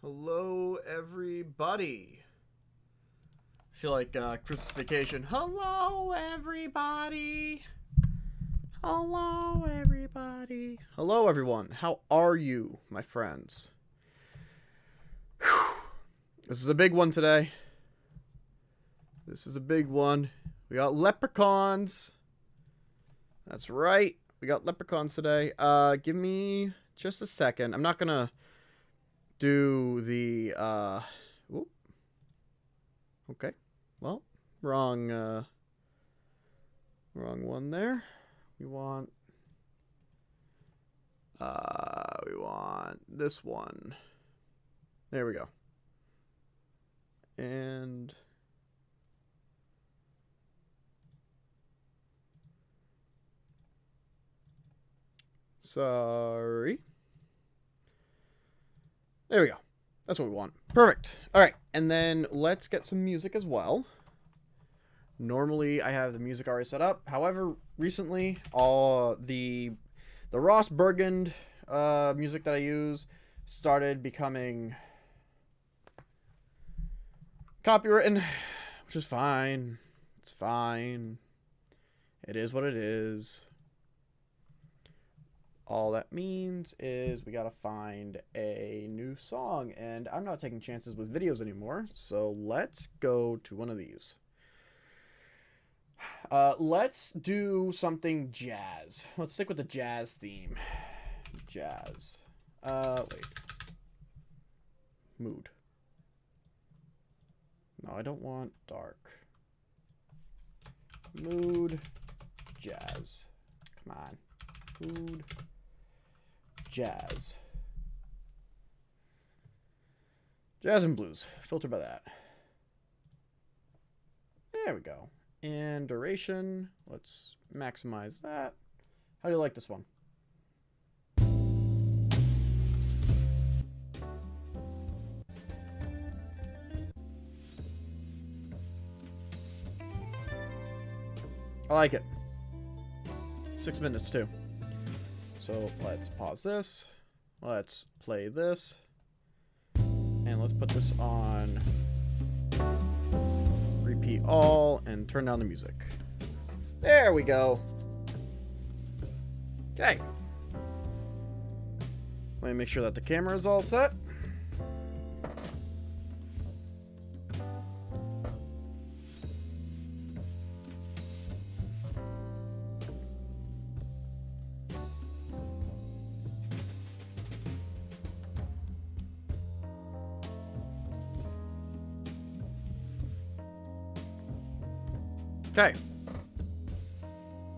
Hello, everybody. I feel like Christmas Vacation. Hello, everybody. Hello, everybody. Hello, everyone. How are you, my friends? Whew. This is a big one today. This is a big one. We got leprechauns. That's right. We got leprechauns today. Give me just a second. I'm not gonna do the whoop. Okay. Well, wrong one there. We want this one. There we go. And sorry. There we go. That's what we want. Perfect. All right. And then let's get some music as well. Normally, I have the music already set up. However, recently, all the Ross Burgund music that I use started becoming copywritten, which is fine. It's fine. It is what it is. All that means is we gotta find a new song, and I'm not taking chances with videos anymore, so let's go to one of these. Let's do something jazz. Let's stick with the jazz theme. Jazz. Wait. Mood. No, I don't want dark. Mood. Jazz. Come on. Mood. Jazz. Jazz and blues. Filter by that. There we go. And duration. Let's maximize that. How do you like this one? I like it. 6 minutes too. So let's pause this. Let's play this. And let's put this on repeat all and turn down the music. There we go. Okay. Let me make sure that the camera is all set. Okay.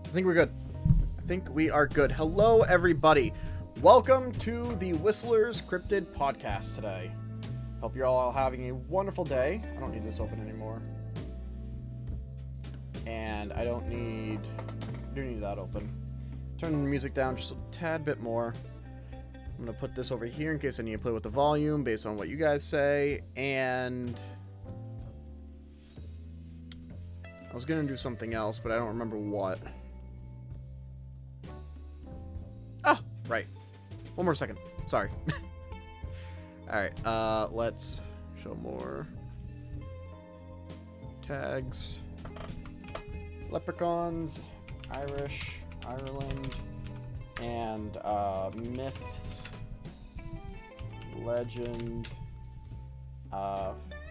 I think we're good. I think we are good. Hello, everybody. Welcome to the Whistler's Cryptid podcast today. Hope you're all having a wonderful day. I don't need this open anymore. And I do need that open. Turn the music down just a tad bit more. I'm going to put this over here in case I need to play with the volume based on what you guys say. And I was going to do something else, but I don't remember what. Oh, right. One more second. Sorry. Alright, let's show more tags. Leprechauns, Irish, Ireland, and myths, legend.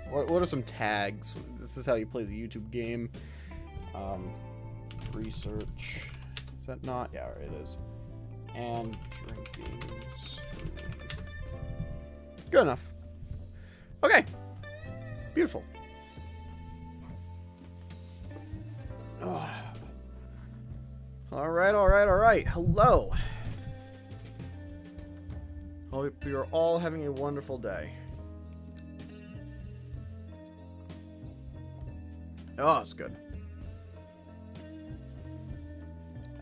What are some tags? This is how you play the YouTube game. Research. Is that not? Yeah, it is. And drinking stream. Good enough. Okay. Beautiful. Oh. All right. Hello. Hope you're all having a wonderful day. Oh, it's good.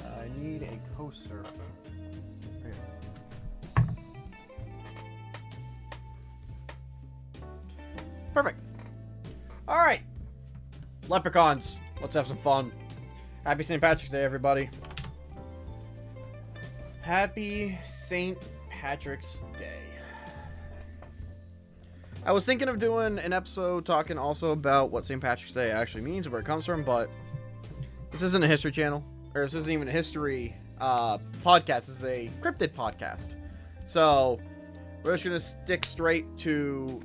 I need a coaster. Perfect. All right. Leprechauns. Let's have some fun. Happy St. Patrick's Day, everybody. Happy St. Patrick's Day. I was thinking of doing an episode talking also about what St. Patrick's Day actually means, where it comes from, but this isn't a history channel, or this isn't even a history podcast. This is a cryptid podcast. So we're just going to stick straight to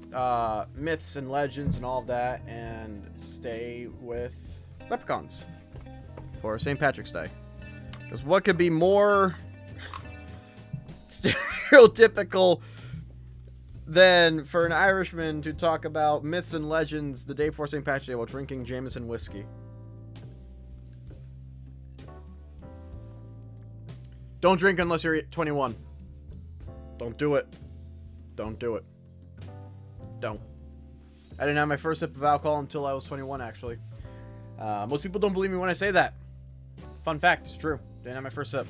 myths and legends and all of that, and stay with leprechauns for St. Patrick's Day. Because what could be more stereotypical than for an Irishman to talk about myths and legends the day before St. Patrick's Day while drinking Jameson Whisky? Don't drink unless you're 21. Don't do it. Don't do it. Don't. I didn't have my first sip of alcohol until I was 21, actually. Most people don't believe me when I say that. Fun fact, it's true. Didn't have my first sip.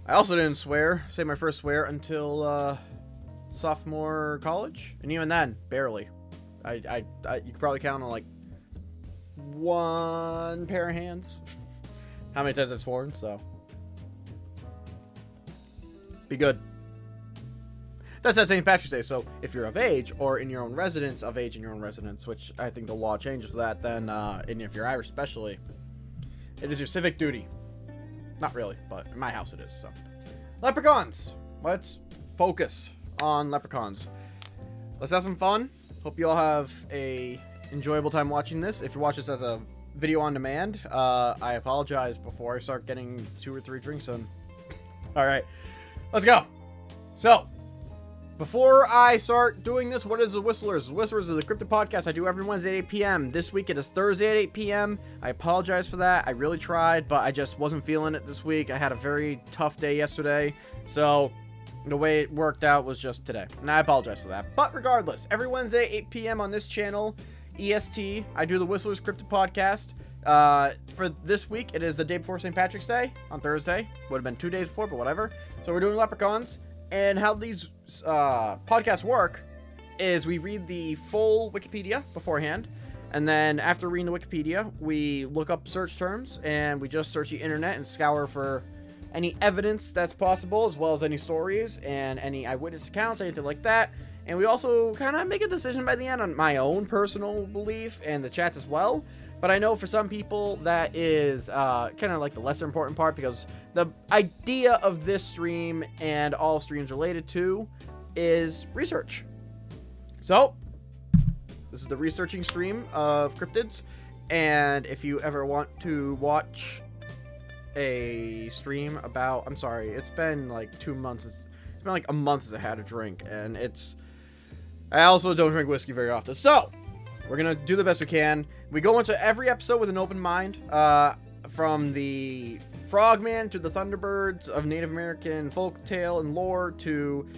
I also didn't say my first swear until sophomore college, and even then, barely. You could probably count on like one pair of hands how many times I've sworn. So be good. That's at St. Patrick's Day. So if you're of age, or in your own residence, which I think the law changes that, then and if you're Irish especially, it is your civic duty. Not really, but in my house it is. So leprechauns. Let's focus on leprechauns. Let's have some fun. Hope you all have a enjoyable time watching this. If you watch this as a video on demand, I apologize before I start getting 2 or 3 drinks in. All right, let's go. So before I start doing this, what is the Whistlers? The Whistlers is a cryptid podcast I do every Wednesday at 8 p.m. This week it is Thursday at 8 p.m. I apologize for that. I really tried, but I just wasn't feeling it this week. I had a very tough day yesterday, so the way it worked out was just today, and I apologize for that. But regardless, every Wednesday 8 p.m. on this channel, EST, I do the Whistlers Cryptid podcast. For this week, it is the day before St. Patrick's Day on Thursday. Would have been 2 days before, but whatever. So we're doing leprechauns. And how these podcasts work is we read the full Wikipedia beforehand, and then after reading the Wikipedia, we look up search terms, and we just search the internet and scour for any evidence that's possible, as well as any stories and any eyewitness accounts, anything like that. And we also kind of make a decision by the end on my own personal belief and the chats as well. But I know for some people that is kind of like the lesser important part, because the idea of this stream and all streams related to is research. So this is the researching stream of cryptids, and if you ever want to watch a stream about, I'm sorry, it's been like 2 months, it's been like a month since I had a drink, and I also don't drink whiskey very often, so we're gonna do the best we can. We go into every episode with an open mind, from the Frogman to the Thunderbirds of Native American folktale and lore to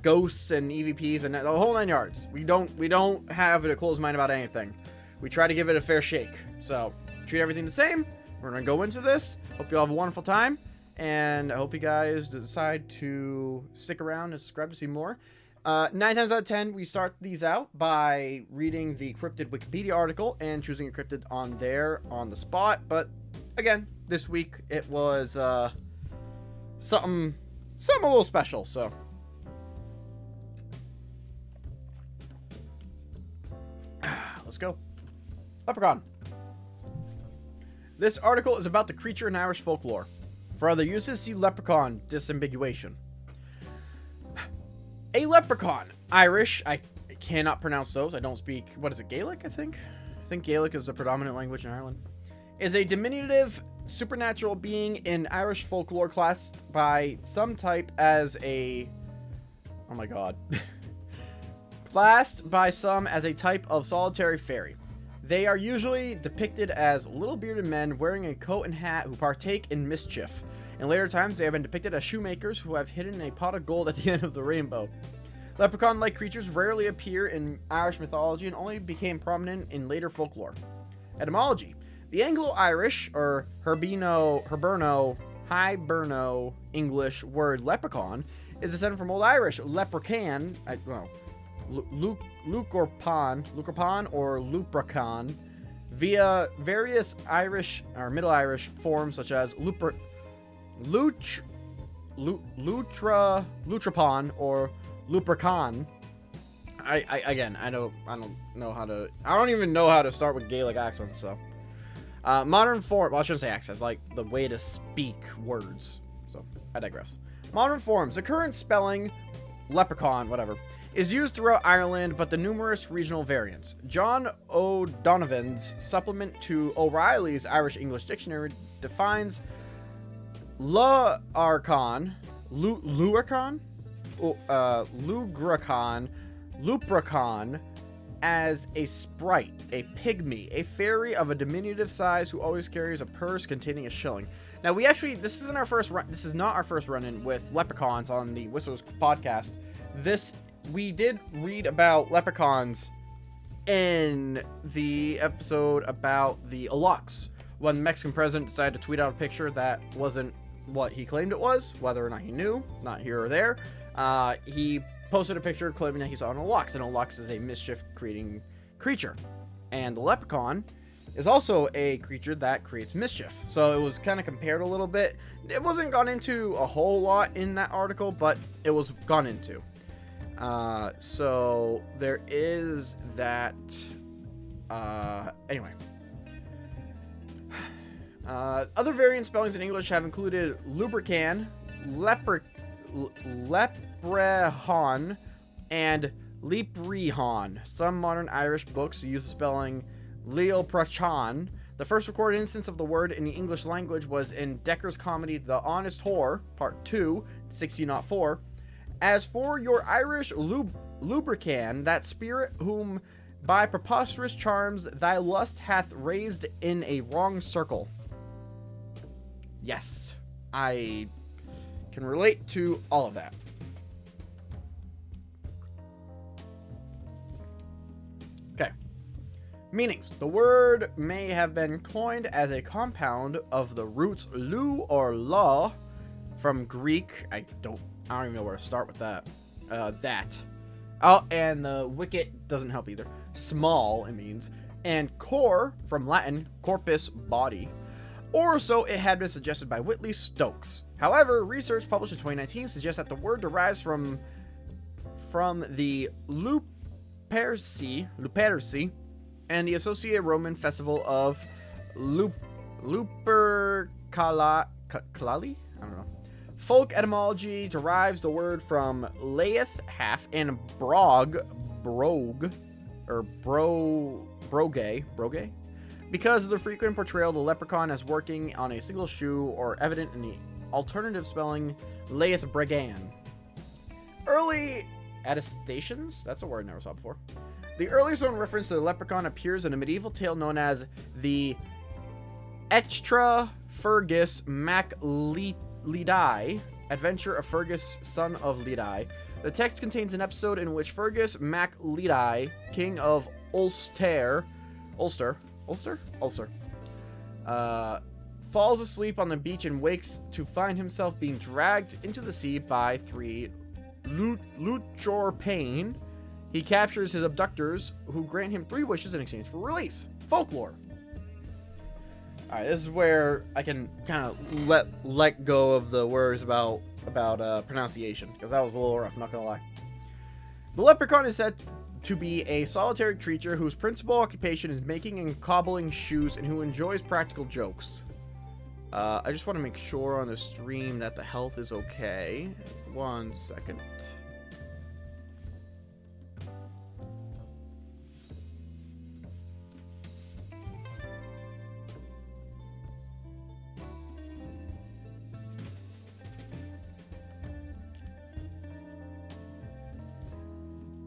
ghosts and EVPs and the whole 9 yards. We don't have a closed mind about anything. We try to give it a fair shake. So treat everything the same. We're gonna go into this. Hope you all have a wonderful time, and I hope you guys decide to stick around and subscribe to see more. 9 times out of 10, we start these out by reading the cryptid Wikipedia article and choosing a cryptid on there on the spot. But again, this week it was something a little special. So let's go. Leprechaun. This article is about the creature in Irish folklore. For other uses, see leprechaun disambiguation. A leprechaun. Irish, I cannot pronounce those. I don't speak, what is it, Gaelic, I think? I think Gaelic is the predominant language in Ireland. Is a diminutive supernatural being in Irish folklore classed by some type as a... Oh my god. Classed by some as a type of solitary fairy. They are usually depicted as little bearded men wearing a coat and hat who partake in mischief. In later times, they have been depicted as shoemakers who have hidden a pot of gold at the end of the rainbow. Leprechaun-like creatures rarely appear in Irish mythology and only became prominent in later folklore. Etymology. The Anglo-Irish, or Hiberno English word leprechaun is descended from Old Irish leprechaun, lucorpan or lupracon, via various Irish or Middle Irish forms such as lutrapon or lupracon. I don't know how to. I don't even know how to start with Gaelic accents. So, modern form. Well, I shouldn't say accents. Like the way to speak words. So I digress. Modern forms. The current spelling, leprechaun, whatever, is used throughout Ireland, but the numerous regional variants. John O'Donovan's supplement to O'Reilly's Irish-English Dictionary defines Luarchon, Leprechaun as a sprite, a pygmy, a fairy of a diminutive size who always carries a purse containing a shilling. Now, this isn't our first run. This is not our first run-in with leprechauns on the Whistles podcast. We did read about leprechauns in the episode about the Alux, when the Mexican president decided to tweet out a picture that wasn't what he claimed it was, whether or not he knew, not here or there. He posted a picture claiming that he saw an Alux, and Alux is a mischief-creating creature. And the leprechaun is also a creature that creates mischief. So it was kind of compared a little bit. It wasn't gone into a whole lot in that article, but it was gone into. So there is that. Anyway. Other variant spellings in English have included lubricant, leprechaun, and leprechaun. Some modern Irish books use the spelling leprechauns. The first recorded instance of the word in the English language was in Decker's comedy The Honest Whore, Part 2, 1604. As for your Irish lubricant, that spirit whom by preposterous charms thy lust hath raised in a wrong circle. Yes, I can relate to all of that. Okay. Meanings. The word may have been coined as a compound of the roots lu or la from Greek. I don't even know where to start with that. Oh, and the wicket doesn't help either. Small, it means. And cor, from Latin, corpus, body. Or so it had been suggested by Whitley Stokes. However, research published in 2019 suggests that the word derives from the Luperci and the associated Roman festival of Lupercali? I don't know. Folk etymology derives the word from laeth, half, and brogue, because of the frequent portrayal of the leprechaun as working on a single shoe, or evident in the alternative spelling laeth bregan. Early attestations, that's a word I never saw before. The earliest known reference to the leprechaun appears in a medieval tale known as the Extra Fergus Mac Ledi, Adventure of Fergus, son of Ledi. The text contains an episode in which Fergus Mac Ledi, king of Ulster, falls asleep on the beach and wakes to find himself being dragged into the sea by three Luchorpain. He captures his abductors, who grant him 3 wishes in exchange for release. Folklore. Alright, this is where I can kind of let go of the words about pronunciation, because that was a little rough, not gonna lie. The leprechaun is said to be a solitary creature whose principal occupation is making and cobbling shoes, and who enjoys practical jokes. I just want to make sure on the stream that the health is okay. 1 second.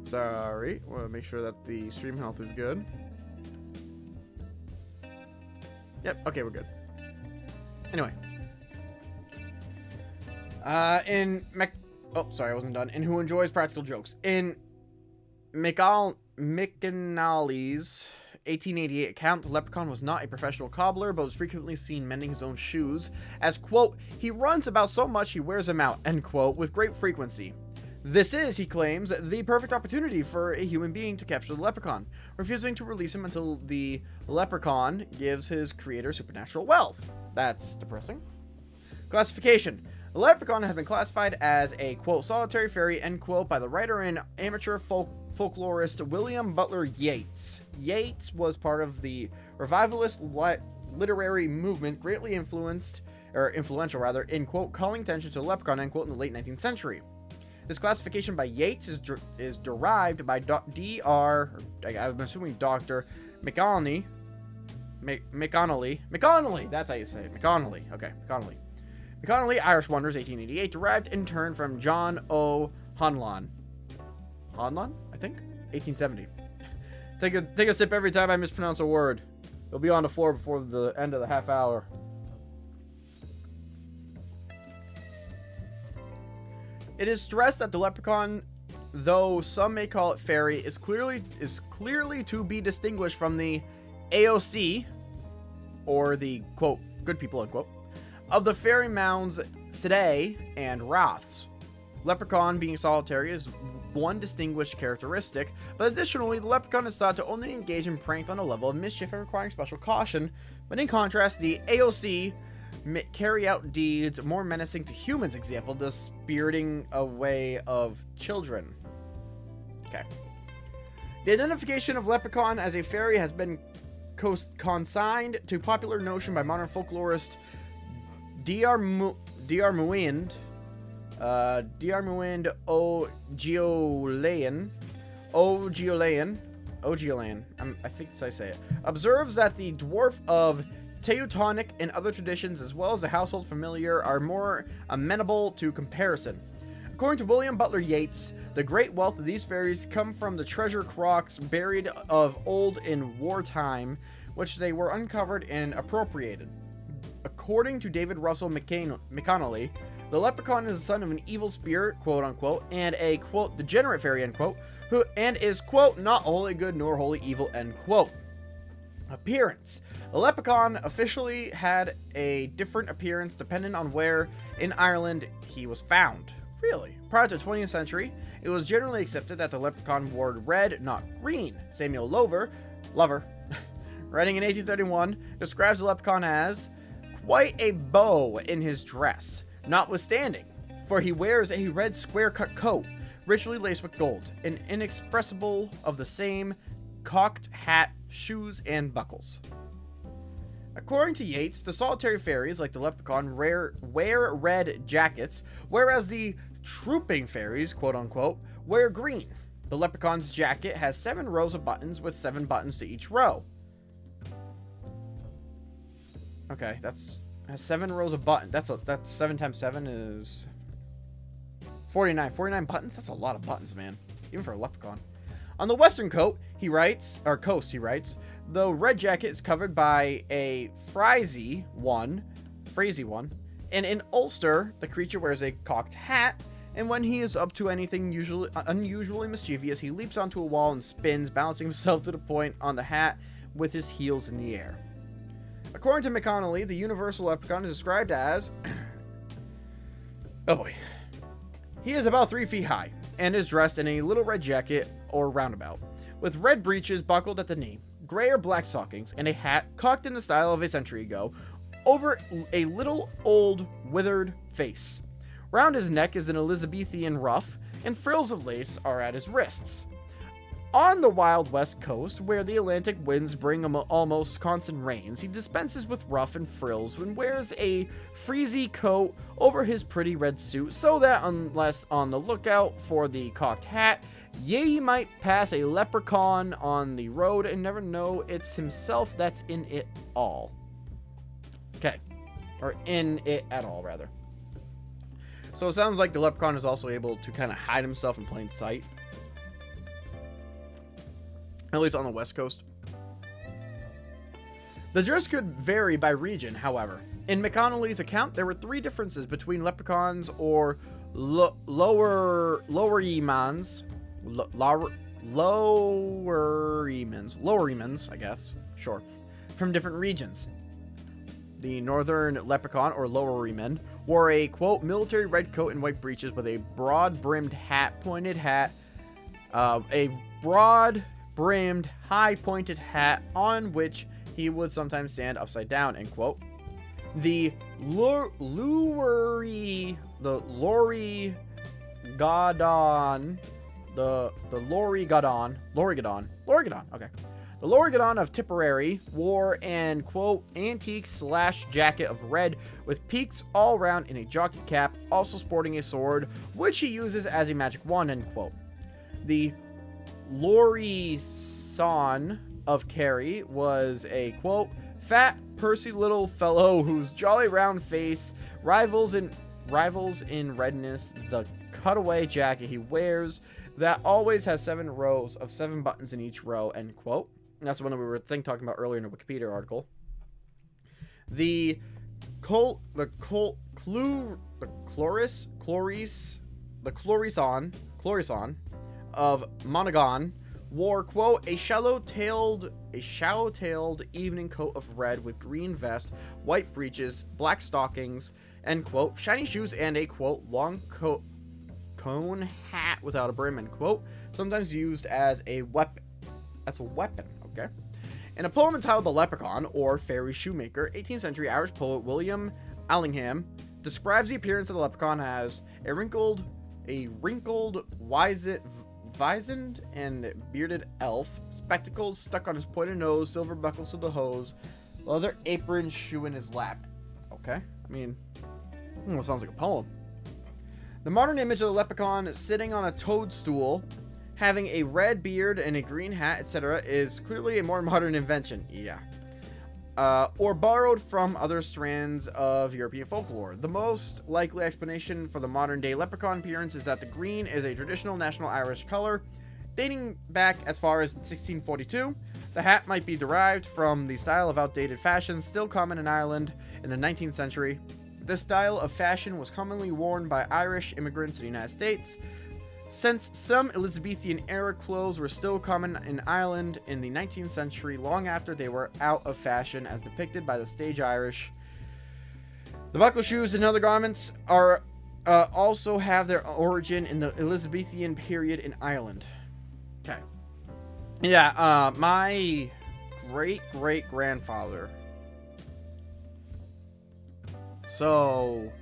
Sorry, want to make sure that the stream health is good. Yep, okay, we're good. Anyway. Oh, sorry, I wasn't done. And who enjoys practical jokes. In McAnally's 1888 account, the leprechaun was not a professional cobbler, but was frequently seen mending his own shoes, as, quote, he runs about so much he wears them out, end quote, with great frequency. This is, he claims, the perfect opportunity for a human being to capture the leprechaun, refusing to release him until the leprechaun gives his creator supernatural wealth. That's depressing. Classification. The leprechaun has been classified as a, quote, solitary fairy, end quote, by the writer and amateur folklorist William Butler Yeats. Yeats was part of the revivalist literary movement, greatly influential rather, in quote, calling attention to the leprechaun, end quote, in the late 19th century. This classification by Yeats is derived by I'm assuming Dr. McConnelly, that's how you say it, McConnelly, okay, McConnelly, Irish Wonders, 1888, derived in turn from John O. Hanlon, I think, 1870. Take a sip every time I mispronounce a word. It'll be on the floor before the end of the half hour. It is stressed that the leprechaun, though some may call it fairy, is clearly to be distinguished from the AOC, or the, quote, good people, unquote, of the fairy mounds today and Roths. Leprechaun being solitary is one distinguished characteristic, but additionally, the leprechaun is thought to only engage in pranks on a level of mischief and requiring special caution, but in contrast, the AOC carry out deeds more menacing to humans, example, the spiriting away of children. Okay. The identification of leprechaun as a fairy has been consigned to popular notion by modern folklorist Diarmuid O'Giolayan, I think that's how I say it, observes that the dwarf of Teutonic and other traditions, as well as the household familiar, are more amenable to comparison. According to William Butler Yeats, the great wealth of these fairies come from the treasure crocks buried of old in wartime, which they were uncovered and appropriated. According to David Russell McConnelly, the leprechaun is the son of an evil spirit, quote unquote, and a, quote, degenerate fairy, end quote, who and is, quote, not wholly good nor wholly evil, end quote. Appearance. The leprechaun officially had a different appearance depending on where in Ireland he was found. Really? Prior to the 20th century, it was generally accepted that the leprechaun wore red, not green. Samuel Lover, writing in 1831, describes the leprechaun as quite a beau in his dress, notwithstanding, for he wears a red square-cut coat, richly laced with gold, and inexpressible of the same cocked hat, shoes, and buckles. According to Yeats, the solitary fairies, like the leprechaun, wear red jackets, whereas the trooping fairies, quote unquote, wear green. The leprechaun's jacket has 7 rows of buttons with 7 buttons to each row. Okay, has 7 rows of buttons. That's 7 times 7 is 49. 49 buttons? That's a lot of buttons, man. Even for a leprechaun. On the western coast, he writes, the red jacket is covered by a frisey one, and in Ulster, the creature wears a cocked hat, and when he is up to anything unusually mischievous, he leaps onto a wall and spins, balancing himself to the point on the hat with his heels in the air. According to McConnelly, the universal leprechaun is described as... oh boy. He is about 3 feet high, and is dressed in a little red jacket or roundabout, with red breeches buckled at the knee, gray or black stockings, and a hat cocked in the style of a century ago, over a little old withered face. Round his neck is an Elizabethan ruff, and frills of lace are at his wrists. On the wild west coast, where the Atlantic winds bring almost constant rains, he dispenses with ruff and frills and wears a frieze coat over his pretty red suit, so that unless on the lookout for the cocked hat, ye might pass a leprechaun on the road and never know it's himself that's in it all. Okay. Or in it at all, rather. So it sounds like the leprechaun is also able to kind of hide himself in plain sight. At least on the west coast. The dress could vary by region, however. In McConnelly's account, there were 3 differences between leprechauns or lowerymans, I guess, sure, from different regions. The northern leprechaun, or lowerman, wore a, quote, military red coat and white breeches with a broad-brimmed hat, high pointed hat on which he would sometimes stand upside down, end quote. The Lori Godon the Lorigodon, okay. The Lorigodon of Tipperary wore an, quote, antique slash jacket of red with peaks all round in a jockey cap, also sporting a sword, which he uses as a magic wand, end quote. The Lorison of Kerry was a, quote, fat, pursy little fellow whose jolly round face rivals in redness the cutaway jacket he wears that always has 7 rows of 7 buttons in each row, end quote. And that's the one that we were talking about earlier in the Wikipedia article. The Chlorison of Monaghan wore, quote, a shallow-tailed evening coat of red with green vest, white breeches, black stockings, end quote, shiny shoes, and a, quote, long cone hat without a brim, end quote, sometimes used as a weapon. That's a weapon, okay? In a poem entitled The Leprechaun, or Fairy Shoemaker, 18th century Irish poet William Allingham describes the appearance of the leprechaun as a wrinkled, wizened and bearded elf, spectacles stuck on his pointed nose, silver buckles to the hose, leather apron, shoe in his lap. Okay, I mean, sounds like a poem. The modern image of the leprechaun sitting on a toadstool, having a red beard and a green hat, etc., is clearly a more modern invention. Yeah. Or borrowed from other strands of European folklore. The most likely explanation for the modern-day leprechaun appearance is that the green is a traditional national Irish color, dating back as far as 1642. The hat might be derived from the style of outdated fashion still common in Ireland in the 19th century. This style of fashion was commonly worn by Irish immigrants to the United States, since some Elizabethan-era clothes were still common in Ireland in the 19th century, long after they were out of fashion, as depicted by the stage Irish. The buckle shoes and other garments are also have their origin in the Elizabethan period in Ireland. Okay. Yeah, my great-great-grandfather. So,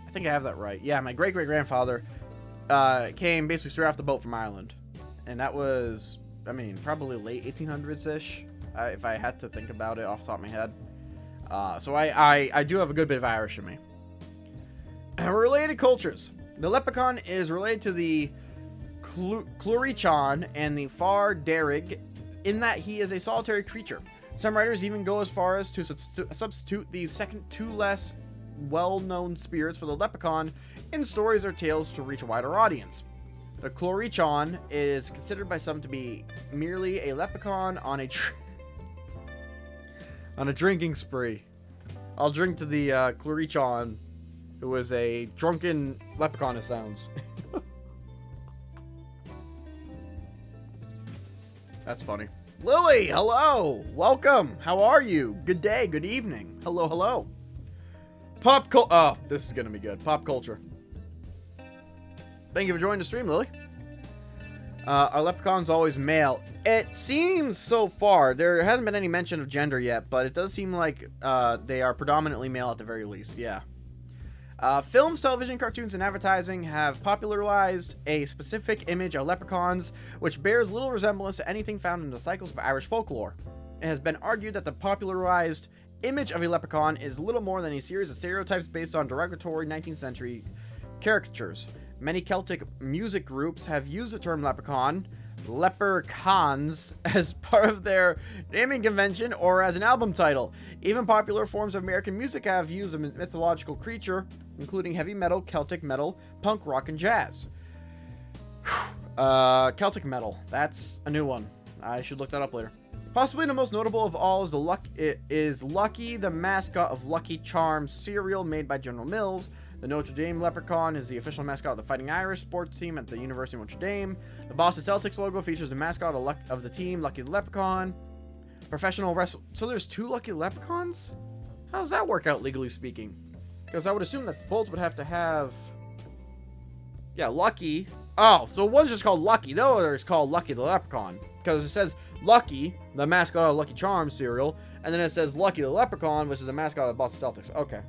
I think I have that right. Yeah, my great-great-grandfather came basically straight off the boat from Ireland, and that was, I mean, probably late 1800s-ish, if I had to think about it off the top of my head. So I do have a good bit of Irish in me. Related cultures. The leprechaun is related to the Clorichon and the Far Derig in that he is a solitary creature. Some writers even go as far as to substitute the second two less well-known spirits for the leprechaun in stories or tales to reach a wider audience. The Clorichon is considered by some to be merely a leprechaun on a drinking spree. I'll drink to the Clorichon, who is a drunken leprechaun, it sounds. That's funny. Lily, hello! Welcome! How are you? Good day, good evening. Hello, hello. Oh, this is gonna be good. Pop culture. Thank you for joining the stream, Lily. Are leprechauns always male? It seems so far. There hasn't been any mention of gender yet, but it does seem like they are predominantly male at the very least, yeah. Films, television, cartoons, and advertising have popularized a specific image of leprechauns, which bears little resemblance to anything found in the cycles of Irish folklore. It has been argued that the popularized image of a leprechaun is little more than a series of stereotypes based on derogatory 19th century caricatures. Many Celtic music groups have used the term leprechaun, leprechauns, as part of their naming convention or as an album title. Even popular forms of American music have used a mythological creature, including heavy metal, Celtic metal, punk rock, and jazz. Celtic metal. That's a new one. I should look that up later. Possibly the most notable of all is Lucky, the mascot of Lucky Charms cereal made by General Mills. The Notre Dame Leprechaun is the official mascot of the Fighting Irish sports team at the University of Notre Dame. The Boston Celtics logo features the mascot of the team, Lucky the Leprechaun. Professional wrestling. So there's 2 Lucky Leprechauns? How does that work out, legally speaking? Because I would assume that both would have to have... Yeah, Lucky. Oh, so one's just called Lucky. The other is called Lucky the Leprechaun. Because it says Lucky, the mascot of Lucky Charms cereal, and then it says Lucky the Leprechaun, which is the mascot of the Boston Celtics. Okay.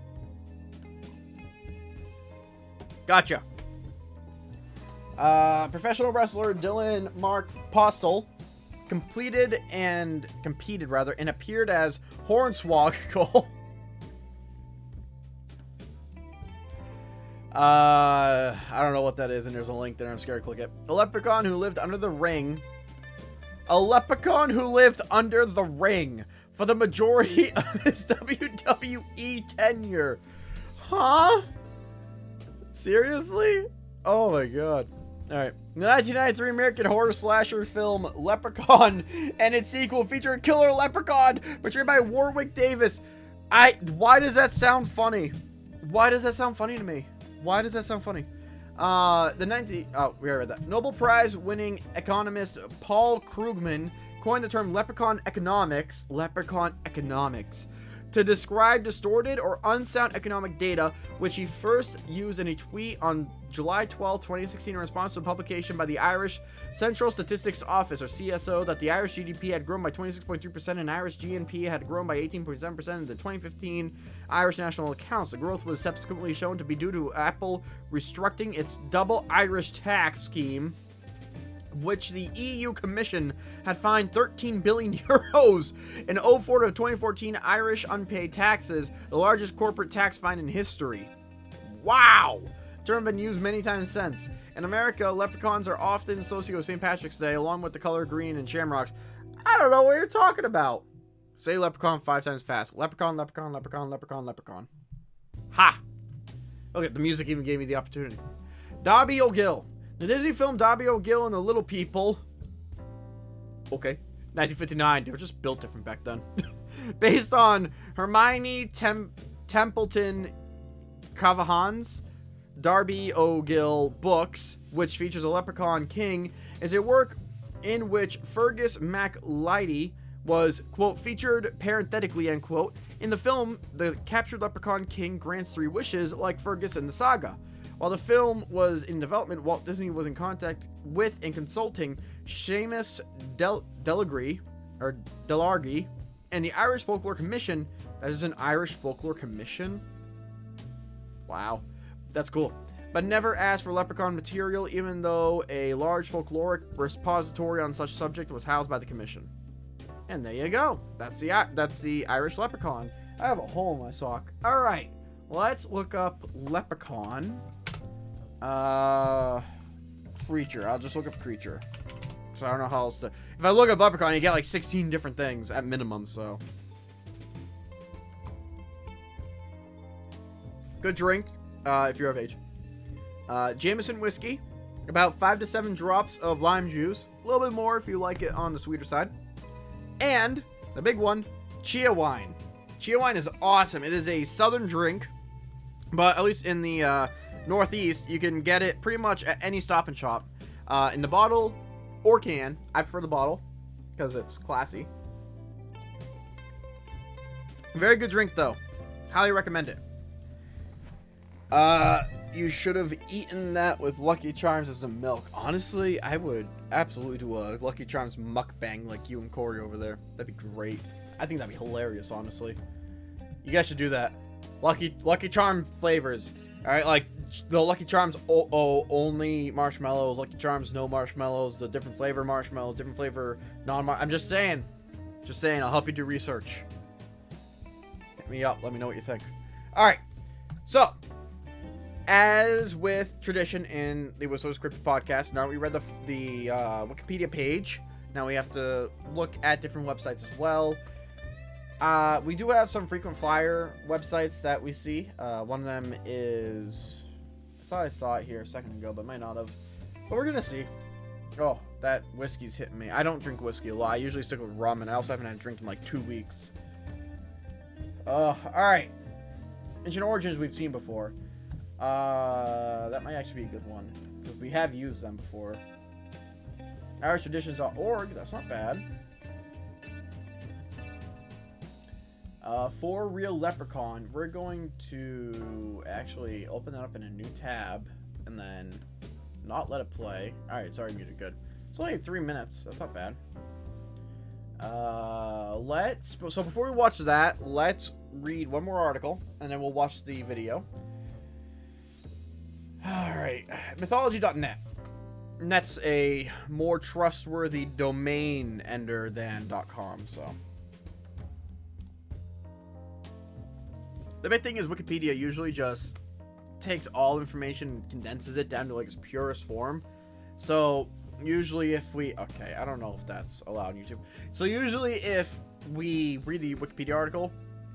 Gotcha. Professional wrestler Dylan Mark Postel competed and appeared as Hornswoggle. I don't know what that is, and there's a link there. I'm scared to click it. A leprechaun who lived under the ring. A leprechaun who lived under the ring for the majority of his WWE tenure. Huh? Seriously? Oh my god. Alright. The 1993 American horror slasher film Leprechaun and its sequel featured killer leprechaun portrayed by Warwick Davis. Why does that sound funny? Why does that sound funny to me? Why does that sound funny? We already read that. Nobel Prize winning economist Paul Krugman coined the term leprechaun economics to describe distorted or unsound economic data, which he first used in a tweet on July 12, 2016 in response to a publication by the Irish Central Statistics Office, or CSO, that the Irish GDP had grown by 26.3% and Irish GNP had grown by 18.7% in the 2015 Irish National Accounts. The growth was subsequently shown to be due to Apple restructuring its double Irish tax scheme, which the EU Commission had fined 13 billion euros in 04 to 2014 Irish unpaid taxes, the largest corporate tax fine in history. Wow! The term has been used many times since. In America, leprechauns are often associated with St. Patrick's Day, along with the color green and shamrocks. I don't know what you're talking about. Say leprechaun 5 times fast. Leprechaun, leprechaun, leprechaun, leprechaun, leprechaun. Ha! Okay, the music even gave me the opportunity. Darby O'Gill. The Disney film Darby O'Gill and the Little People. Okay. 1959. They were just built different back then. Based on Hermione Templeton Cavahan's Darby O'Gill books, which features a leprechaun king, is a work in which Fergus MacLeody was, quote, featured parenthetically, end quote. In the film, the captured leprechaun king grants 3 wishes like Fergus in the saga. While the film was in development, Walt Disney was in contact with and consulting Seamus Delargy and the Irish-folklore Commission. That is an Irish-folklore Commission? Wow. That's cool. But never asked for leprechaun material, even though a large folkloric repository on such subject was housed by the commission. And there you go. That's the Irish leprechaun. I have a hole in my sock. All right. Let's look up leprechaun. Creature. I'll just look up creature. So I don't know how else to... If I look up leprechaun, you get like 16 different things at minimum, so... Good drink, if you're of age. Jameson Whisky. About 5 to 7 drops of lime juice. A little bit more if you like it on the sweeter side. And, the big one, chia wine. Chia wine is awesome. It is a southern drink. But at least in the Northeast, you can get it pretty much at any Stop and Shop. In the bottle or can. I prefer the bottle because it's classy. Very good drink, though. Highly recommend it. You should have eaten that with Lucky Charms as the milk. Honestly, I would absolutely do a Lucky Charms mukbang like you and Corey over there. That'd be great. I think that'd be hilarious, honestly. You guys should do that. Lucky Charm flavors. Alright, like the Lucky Charms only marshmallows, Lucky Charms no marshmallows, the different flavor marshmallows, different flavor non-marshmallows. I'm just saying. Just saying, I'll help you do research. Hit me up, let me know what you think. Alright, so as with tradition in the Whistler's Cryptid podcast, now we read the Wikipedia page. Now we have to look at different websites as well. We do have some frequent flyer websites that we see. One of them is... I thought I saw it here a second ago, but might not have. But we're going to see. Oh, that whiskey's hitting me. I don't drink whiskey a lot. I usually stick with rum, and I also haven't had a drink in like 2 weeks. Alright. Ancient Origins we've seen before. That might actually be a good one, because we have used them before. IrishTraditions.org, that's not bad. For Real Leprechaun, we're going to actually open that up in a new tab, and then not let it play. Alright, sorry, muted, good. It's only 3 minutes, that's not bad. So before we watch that, let's read one more article, and then we'll watch the video. Alright, mythology.net. And that's a more trustworthy domain ender than .com, so. The big thing is Wikipedia usually just takes all information and condenses it down to like its purest form. So usually if we, okay, I don't know if that's allowed on YouTube. So usually if we read the Wikipedia article,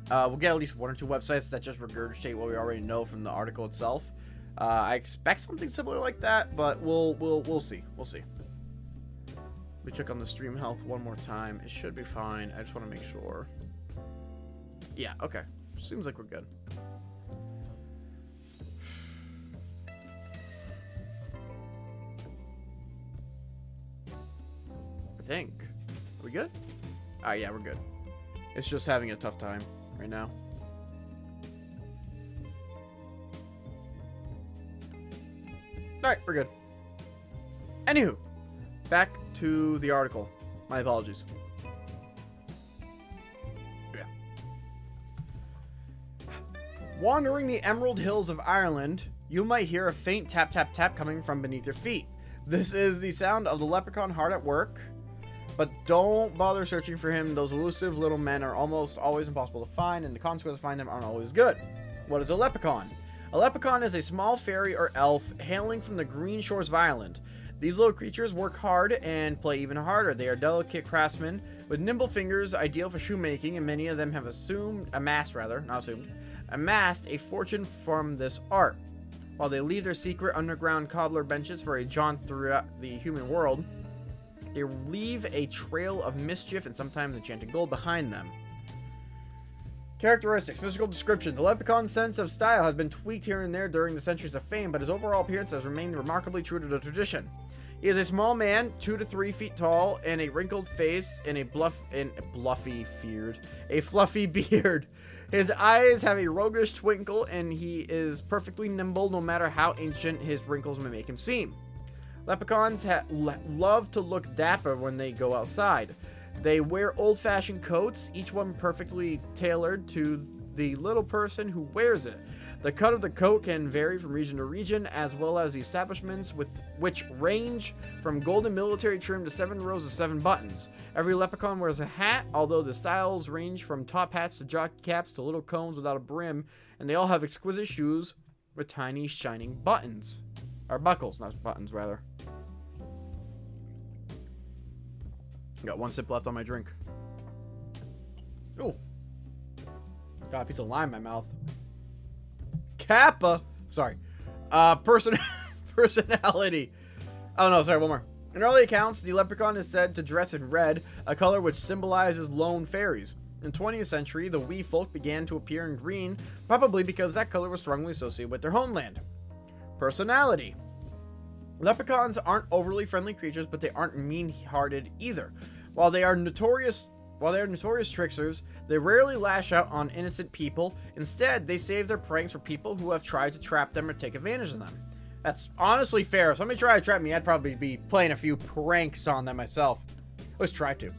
we'll get at least one or two websites that just regurgitate what we already know from the article itself. I expect something similar like that, but we'll see. We'll see. Let me check on the stream health one more time. It should be fine. I just want to make sure. Yeah, okay. Seems like we're good. I think. Are we good? Ah, yeah, we're good. It's just having a tough time right now. Alright, we're good. Anywho, back to the article. My apologies. Yeah. Wandering the Emerald Hills of Ireland, you might hear a faint tap tap tap coming from beneath your feet. This is the sound of the leprechaun hard at work. But don't bother searching for him. Those elusive little men are almost always impossible to find, and the consequences to find them aren't always good. What is a leprechaun? A leprechaun is a small fairy or elf hailing from the green shores of Ireland. These little creatures work hard and play even harder. They are delicate craftsmen with nimble fingers, ideal for shoemaking, and many of them have amassed a fortune from this art. While they leave their secret underground cobbler benches for a jaunt throughout the human world, they leave a trail of mischief and sometimes enchanted gold behind them. Characteristics. Physical description. The leprechaun's sense of style has been tweaked here and there during the centuries of fame, but his overall appearance has remained remarkably true to the tradition. He is a small man, 2 to 3 feet tall, and a wrinkled face and a fluffy beard. His eyes have a roguish twinkle, and he is perfectly nimble no matter how ancient his wrinkles may make him seem. Leprechauns love to look dapper when they go outside. They wear old-fashioned coats, each one perfectly tailored to the little person who wears it. The cut of the coat can vary from region to region, as well as the establishments which range from golden military trim to 7 rows of 7 buttons. Every leprechaun wears a hat, although the styles range from top hats to jockey caps to little cones without a brim, and they all have exquisite shoes with tiny shining buttons. Or buckles, not buttons, rather. Got 1 sip left on my drink. Ooh. Got a piece of lime in my mouth. Kappa. Sorry. Personality. Oh, no, sorry, one more. In early accounts, the leprechaun is said to dress in red, a color which symbolizes lone fairies. In the 20th century, the wee folk began to appear in green, probably because that color was strongly associated with their homeland. Personality. Leprechauns aren't overly friendly creatures, but they aren't mean-hearted either. While they are notorious tricksters, they rarely lash out on innocent people. Instead, they save their pranks for people who have tried to trap them or take advantage of them. That's honestly fair. If somebody tried to trap me, I'd probably be playing a few pranks on them myself. Let's try to.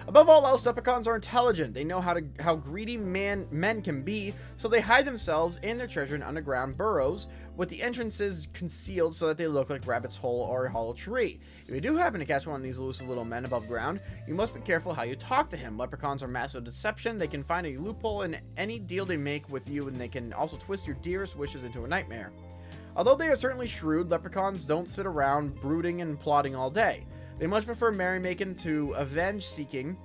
Above all else, leprechauns are intelligent. They know how greedy men can be, so they hide themselves and their treasure in underground burrows, with the entrances concealed so that they look like rabbit's hole or a hollow tree. If you do happen to catch one of these elusive little men above ground, you must be careful how you talk to him. Leprechauns are masters of deception. They can find a loophole in any deal they make with you, and they can also twist your dearest wishes into a nightmare. Although they are certainly shrewd, leprechauns don't sit around brooding and plotting all day. They much prefer merrymaking to revenge seeking.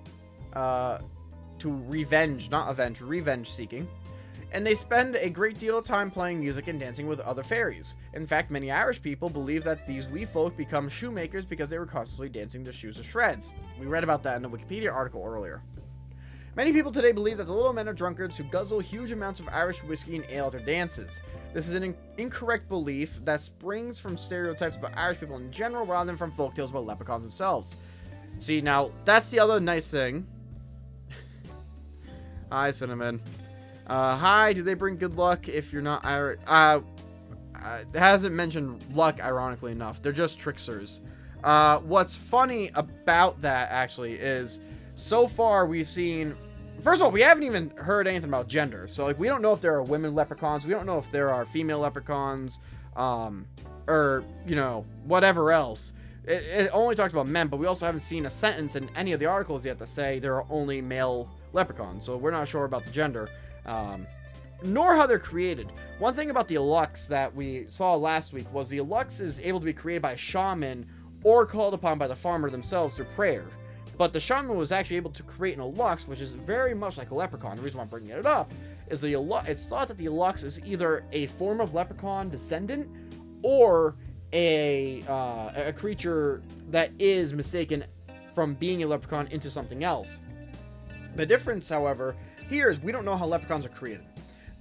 And they spend a great deal of time playing music and dancing with other fairies. In fact, many Irish people believe that these wee folk become shoemakers because they were constantly dancing their shoes to shreds. We read about that in the Wikipedia article earlier. Many people today believe that the little men are drunkards who guzzle huge amounts of Irish whiskey and ale at their dances. This is an incorrect belief that springs from stereotypes about Irish people in general rather than from folktales about leprechauns themselves. See, now, that's the other nice thing. Hi, Cinnamon. Hi, do they bring good luck if you're not Irish? It hasn't mentioned luck, ironically enough. They're just tricksters. What's funny about that, actually, is so far we've seen... First of all, we haven't even heard anything about gender. So, like, we don't know if there are women leprechauns. We don't know if there are female leprechauns. Or, you know, whatever else. It only talks about men, but we also haven't seen a sentence in any of the articles yet to say there are only male leprechauns, so we're not sure about the gender, nor how they're created. One thing about the Alux that we saw last week was the Alux is able to be created by a shaman or called upon by the farmer themselves through prayer. But the shaman was actually able to create an Alux, which is very much like a leprechaun. The reason why I'm bringing it up is it's thought that the Alux is either a form of leprechaun descendant or a creature that is mistaken from being a leprechaun into something else. The difference, however, here is we don't know how leprechauns are created.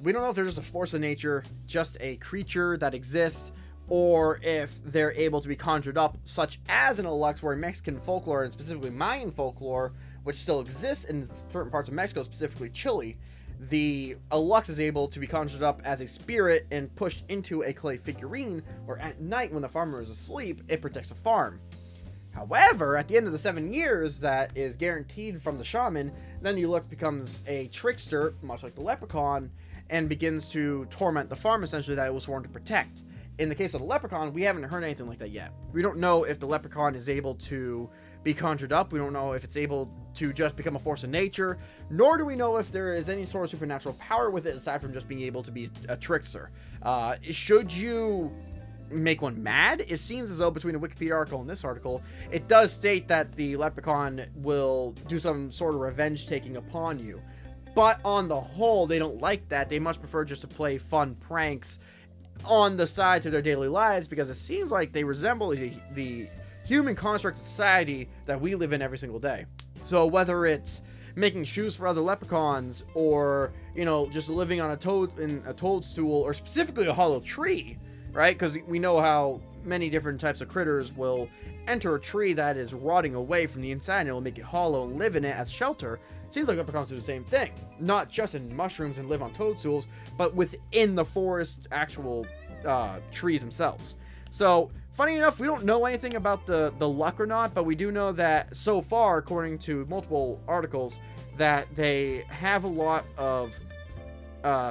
We don't know if they're just a force of nature, just a creature that exists, or if they're able to be conjured up, such as an Alux, where in Mexican folklore, and specifically Mayan folklore, which still exists in certain parts of Mexico, specifically Chile, the Alux is able to be conjured up as a spirit and pushed into a clay figurine, where at night, when the farmer is asleep, it protects the farm. However, at the end of the 7 years that is guaranteed from the shaman, then the Alux becomes a trickster, much like the leprechaun, and begins to torment the farm, essentially, that it was sworn to protect. In the case of the leprechaun, we haven't heard anything like that yet. We don't know if the leprechaun is able to be conjured up. We don't know if it's able to just become a force of nature, nor do we know if there is any sort of supernatural power with it aside from just being able to be a trickster. Should you make one mad? It seems as though between the Wikipedia article and this article, it does state that the leprechaun will do some sort of revenge taking upon you. But on the whole, they don't like that. They much prefer just to play fun pranks on the side to their daily lives, because it seems like they resemble the human construct of society that we live in every single day. So whether it's making shoes for other leprechauns, or, you know, just living on a toadstool, or specifically a hollow tree, right? Because we know how many different types of critters will enter a tree that is rotting away from the inside, and it will make it hollow and live in it as shelter. Seems like leprechauns do the same thing, not just in mushrooms and live on toadstools, but within the forest actual trees themselves. So funny enough, we don't know anything about the luck or not, but we do know that so far, according to multiple articles, that they have a lot of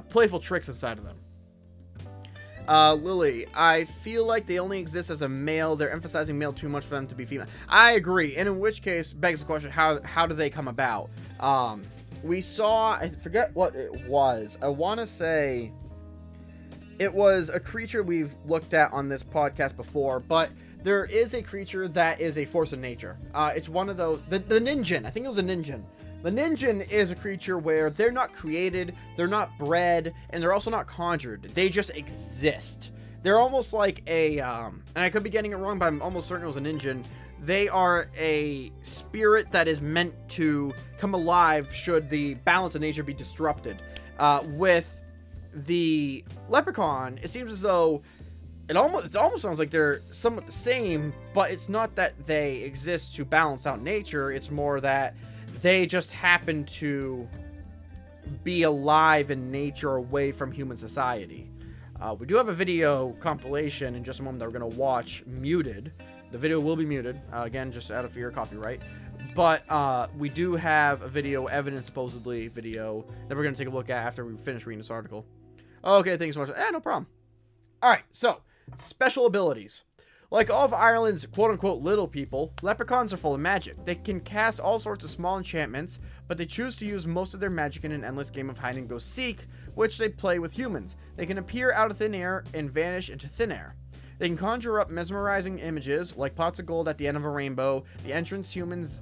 playful tricks inside of them. Lily, I feel like they only exist as a male. They're emphasizing male too much for them to be female. I agree, and in which case begs the question, how do they come about? We saw, I forget what it was. I want to say it was a creature we've looked at on this podcast before, but there is a creature that is a force of nature. It's one of those, the Ninjin. I think it was a Ninjin. The Ninjin is a creature where they're not created, they're not bred, and they're also not conjured. They just exist. They're almost like a, and I could be getting it wrong, but I'm almost certain it was a Ninjin. They are a spirit that is meant to come alive should the balance of nature be disrupted. With the leprechaun, it seems as though it almost sounds like they're somewhat the same, but it's not that they exist to balance out nature. It's more that they just happen to be alive in nature away from human society. We do have a video compilation in just a moment that we're going to watch muted. The video will be muted, again, just out of fear of copyright. But we do have a video, evidence supposedly video, that we're going to take a look at after we finish reading this article. Okay, thanks so much. No problem. Alright, so, special abilities. Like all of Ireland's quote-unquote little people, leprechauns are full of magic. They can cast all sorts of small enchantments, but they choose to use most of their magic in an endless game of hide-and-go-seek, which they play with humans. They can appear out of thin air and vanish into thin air. They can conjure up mesmerizing images, like pots of gold at the end of a rainbow, that entrance humans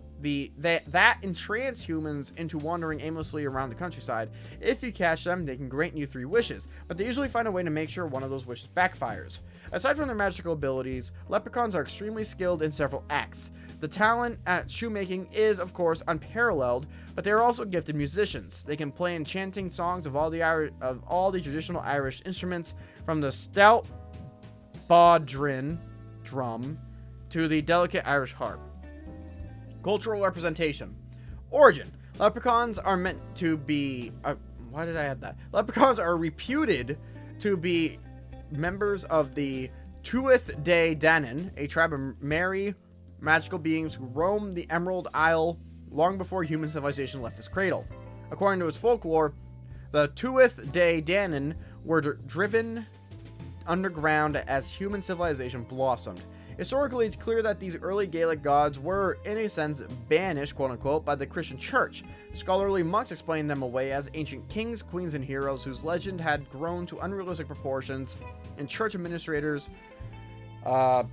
into wandering aimlessly around the countryside. If you catch them, they can grant you 3 wishes, but they usually find a way to make sure one of those wishes backfires. Aside from their magical abilities, leprechauns are extremely skilled in several acts. The talent at shoemaking is, of course, unparalleled, but they are also gifted musicians. They can play enchanting songs of all the traditional Irish instruments, from the stout bodhran drum to the delicate Irish harp. Cultural representation. Origin. Leprechauns are meant to be... why did I add that? Leprechauns are reputed to be members of the Tuath de Danann, a tribe of merry, magical beings who roamed the Emerald Isle long before human civilization left its cradle. According to its folklore, the Tuath de Danann were driven underground as human civilization blossomed. Historically, it's clear that these early Gaelic gods were, in a sense, banished, quote-unquote, by the Christian church. Scholarly monks explain them away as ancient kings, queens, and heroes whose legend had grown to unrealistic proportions, and church administrators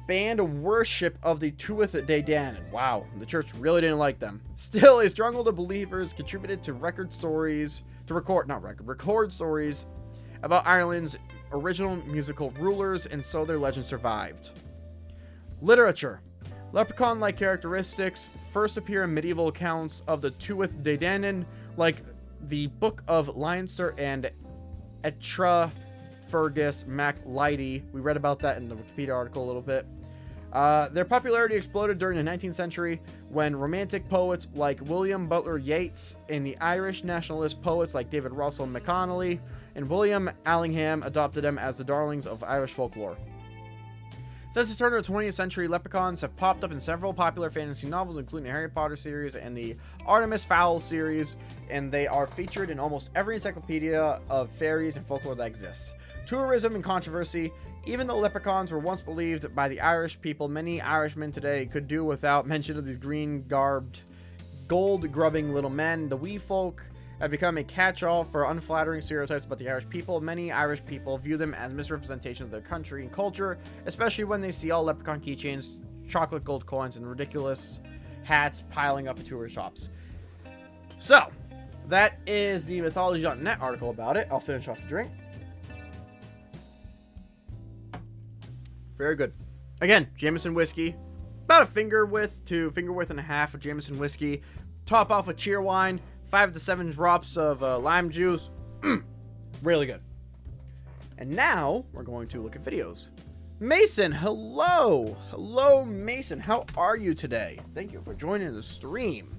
banned worship of the Tuath De Danann. Wow, the church really didn't like them. Still, a stronghold of believers contributed to record stories about Ireland's original musical rulers, and so their legend survived. Literature. Leprechaun-like characteristics first appear in medieval accounts of the Tuath De Danann, like the Book of Leinster and Etra Fergus Mac Lighty. We read about that in the Wikipedia article a little bit. Their popularity exploded during the 19th century when romantic poets like William Butler Yeats and the Irish nationalist poets like David Russell McConnelly and William Allingham adopted them as the darlings of Irish folklore. Since the turn of the 20th century, leprechauns have popped up in several popular fantasy novels, including the Harry Potter series and the Artemis Fowl series, and they are featured in almost every encyclopedia of fairies and folklore that exists. Tourism and controversy. Even though leprechauns were once believed by the Irish people, many Irishmen today could do without mention of these green-garbed, gold-grubbing little men. The wee folk have become a catch-all for unflattering stereotypes about the Irish people. Many Irish people view them as misrepresentations of their country and culture, especially when they see all leprechaun keychains, chocolate gold coins, and ridiculous hats piling up at tourist shops. So, that is the mythology.net article about it. I'll finish off the drink. Very good. Again, Jameson Whisky. About a finger width to finger width and a half of Jameson Whisky. Top off with cheer wine. 5 to 7 drops of lime juice. Really good. And now, we're going to look at videos. Mason, hello! Hello, Mason. How are you today? Thank you for joining the stream.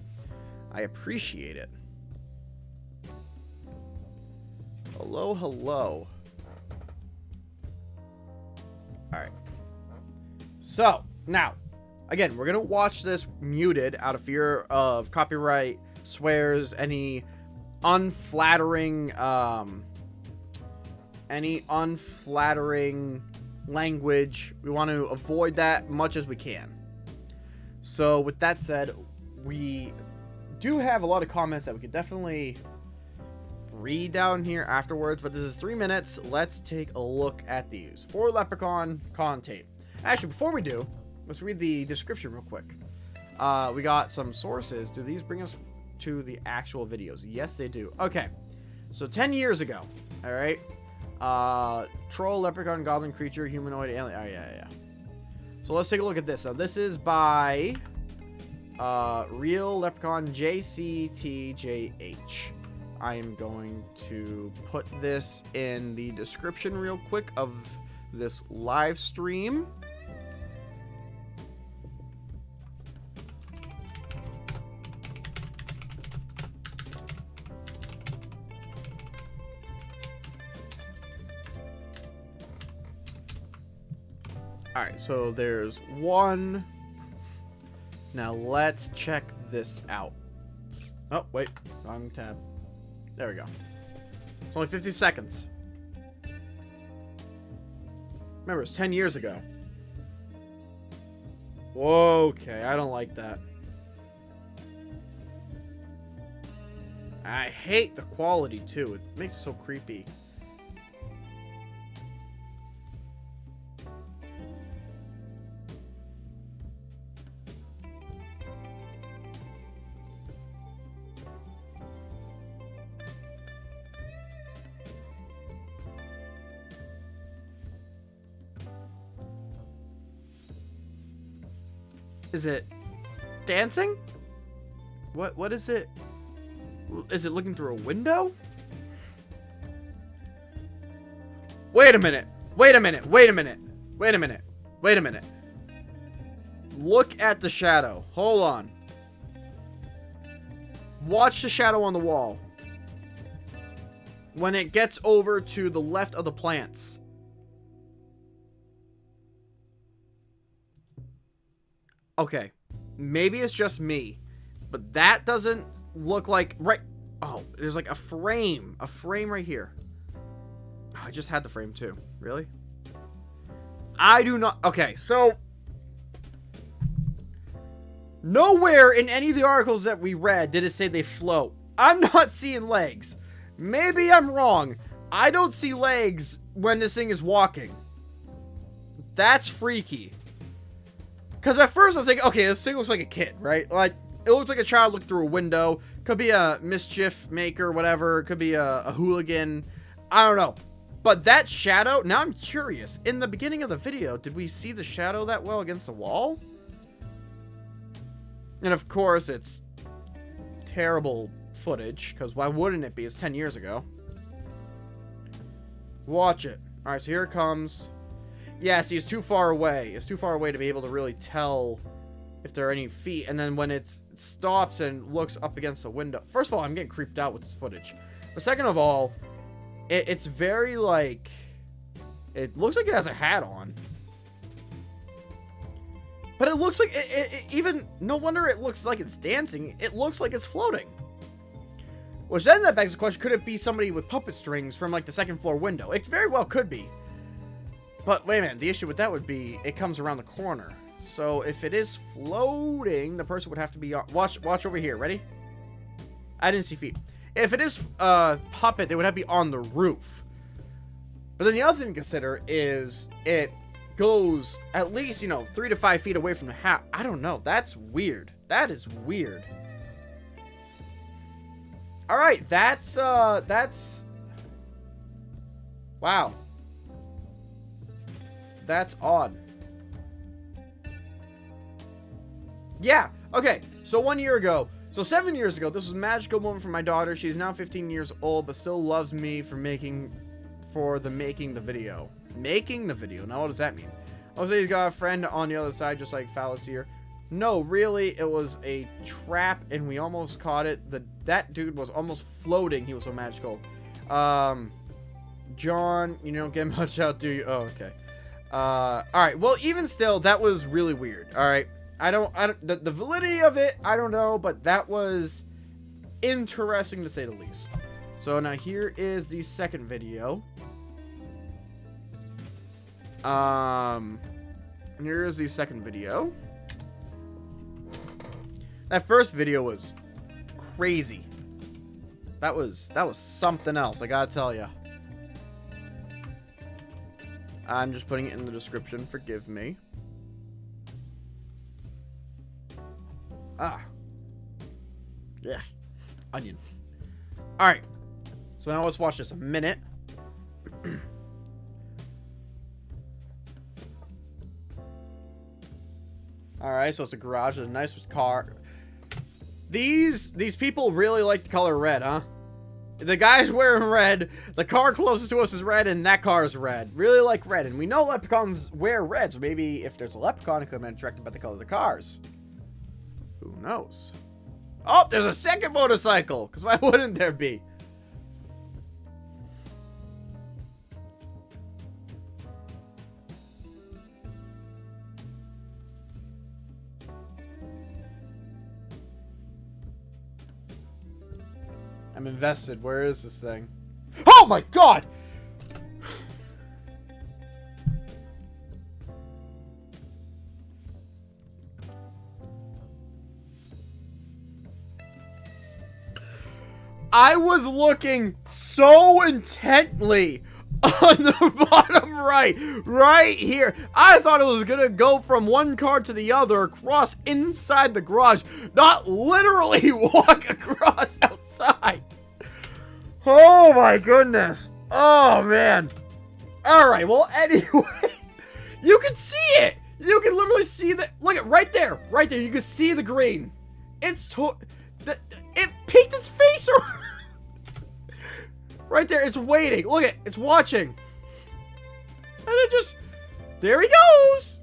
I appreciate it. Hello, hello. Alright. So, now, again, we're going to watch this muted out of fear of copyright, swears, any unflattering language. We want to avoid that much as we can. So, with that said, we do have a lot of comments that we could definitely read down here afterwards, but this is 3 minutes. Let's take a look at these. 4 leprechaun con tape. Actually, before we do, let's read the description real quick. We got some sources. Do these bring us to the actual videos? Yes, they do. Okay, so 10 years ago, all right, troll, leprechaun, goblin, creature, humanoid, alien. Oh, yeah. So let's take a look at this. So this is by Real Leprechaun JCTJH. I am going to put this in the description real quick of this live stream. Alright, so there's one. Now let's check this out. Oh, wait. Wrong tab. There we go. It's only 50 seconds. Remember, it's 10 years ago. Okay, I don't like that. I hate the quality, too. It makes it so creepy. Is it dancing? What is it? Is it looking through a window? Wait a minute. Wait a minute. Wait a minute. Wait a minute. Wait a minute. Look at the shadow. Hold on. Watch the shadow on the wall. When it gets over to the left of the plants. Okay, maybe it's just me, but that doesn't look like right. Oh, there's like a frame right here. Oh, I just had the frame too. Really? I do not. Okay, so Nowhere in any of the articles that we read did it say they float. I'm not seeing legs. Maybe I'm wrong. I don't see legs when this thing is walking. That's freaky. Because at first I was like, okay, this thing looks like a kid, right? Like, it looks like a child looked through a window. Could be a mischief maker, whatever. Could be a hooligan. I don't know. But that shadow, now I'm curious. In the beginning of the video, did we see the shadow that well against the wall? And of course, it's terrible footage, because why wouldn't it be? It's 10 years ago. Watch it. Alright, so here it comes. Yeah, see, it's too far away. It's too far away to be able to really tell if there are any feet. And then when it stops and looks up against the window. First of all, I'm getting creeped out with this footage. But second of all, it's very, like... It looks like it has a hat on. But it looks like... even... No wonder it looks like it's dancing. It looks like it's floating. Which then that begs the question, could it be somebody with puppet strings from, like, the second floor window? It very well could be. But, wait a minute. The issue with that would be, it comes around the corner. So, if it is floating, the person would have to be on... Watch over here. Ready? I didn't see feet. If it is puppet, they would have to be on the roof. But then the other thing to consider is it goes at least, 3 to 5 feet away from the hat. I don't know. That's weird. That is weird. Alright, that's... Wow. That's odd. Yeah, okay. So 1 year ago. So 7 years ago, this was a magical moment for my daughter. She's now 15 years old, but still loves me for making the video. Making the video. Now, what does that mean? Jose's got a friend on the other side, just like Phallus here. No, really, it was a trap, and we almost caught it. That dude was almost floating. He was so magical. John, you don't get much out, do you? Oh, okay. Alright, well, even still, that was really weird. Alright. The validity of it, I don't know, but that was interesting to say the least. So now here is the second video. Here is the second video. That first video was crazy. That was something else, I gotta tell you. I'm just putting it in the description, forgive me. Yeah. Onion. Alright. So now let's watch this a minute. Alright, so it's a garage with a nice car. These people really like the color red, huh? The guy's wearing red, the car closest to us is red, and that car is red. Really like red, and we know leprechauns wear red, so maybe if there's a leprechaun, it could have been attracted by the color of the cars. Who knows? Oh, there's a second motorcycle! Because why wouldn't there be? I'm invested. Where is this thing? Oh my god! I was looking so intently on the bottom right here. I thought it was gonna go from one car to the other across inside the garage, not literally walk across outside. Oh my goodness. Oh man. Alright, well anyway, you can see it. You can literally see the, look at right there, you can see the green. It peeked its face around. Right there, it's waiting. Look at, it's watching. And it just, there he goes.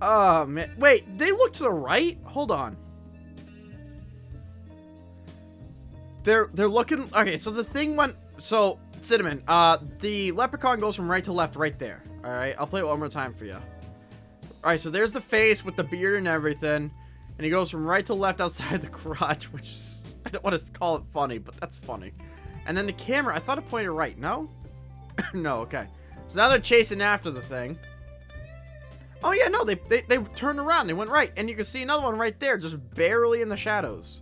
Oh man, wait, they look to the right? Hold on. They're looking, okay, so the thing went, so Cinnamon, the leprechaun goes from right to left right there. All right, I'll play it one more time for you. All right, so there's the face with the beard and everything, and he goes from right to left outside the garage, which is don't want to call it funny, but that's funny. And then the camera, I thought it pointed right. No? No, okay. So now they're chasing after the thing. Oh yeah, no, they turned around, they went right, and you can see another one right there, just barely in the shadows.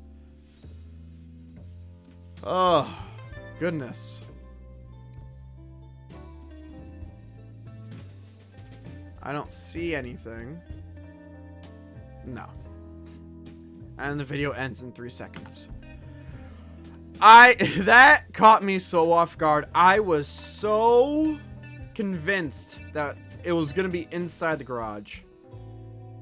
Oh, goodness. I don't see anything. No. And the video ends in 3 seconds. That caught me so off guard. I was so convinced that it was gonna be inside the garage.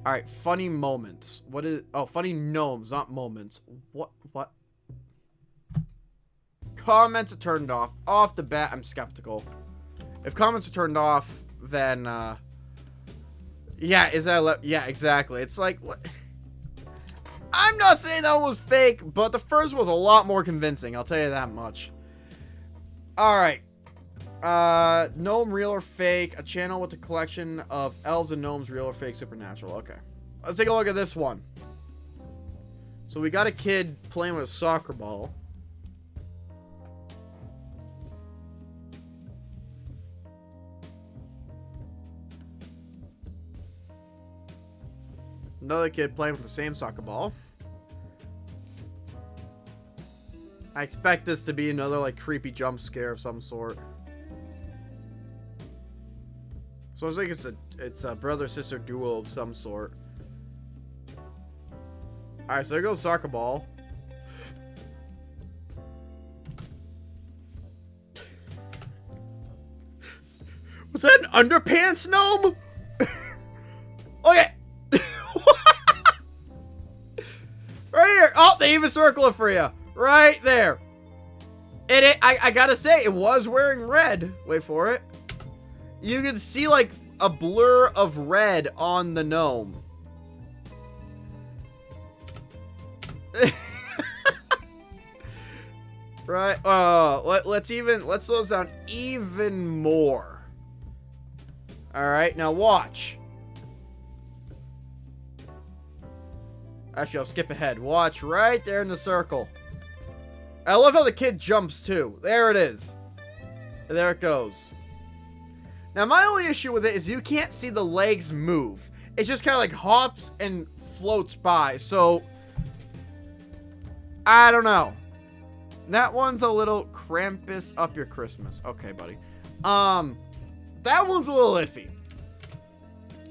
Alright, funny moments. What is... Oh, funny gnomes, not moments. What? Comments are turned off. Off the bat, I'm skeptical. If comments are turned off, then, yeah, is that... Yeah, exactly. It's like, what... I'm not saying that one was fake, but the first was a lot more convincing. I'll tell you that much. Alright. Gnome, real or fake? A channel with a collection of elves and gnomes, real or fake, supernatural. Okay. Let's take a look at this one. So we got a kid playing with a soccer ball. Another kid playing with the same soccer ball. I expect this to be another, like, creepy jump scare of some sort. So it's like it's a brother-sister duo of some sort. Alright, so there goes soccer ball. Was that an underpants gnome? Okay. Right here. Oh, they even circle it for you. Right there. I gotta say, it was wearing red. Wait for it. You can see, like, a blur of red on the gnome. Right. Oh, let's slow this down even more. Alright, now watch. Actually, I'll skip ahead. Watch right there in the circle. I love how the kid jumps, too. There it is. There it goes. Now, my only issue with it is you can't see the legs move. It just kind of, like, hops and floats by. So, I don't know. That one's a little Krampus up your Christmas. Okay, buddy. That one's a little iffy.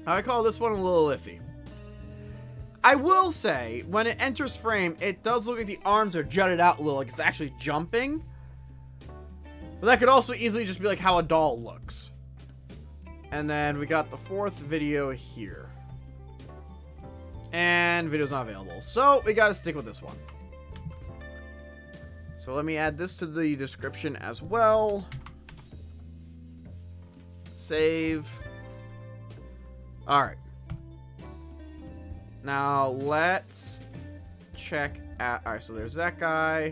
I call this one a little iffy. I will say, when it enters frame, it does look like the arms are jutted out a little, like it's actually jumping. But that could also easily just be like how a doll looks. And then we got the 4th video here. And video's not available. So, we gotta stick with this one. So let me add this to the description as well. Save. Alright. Now, let's check out... Alright, so there's that guy.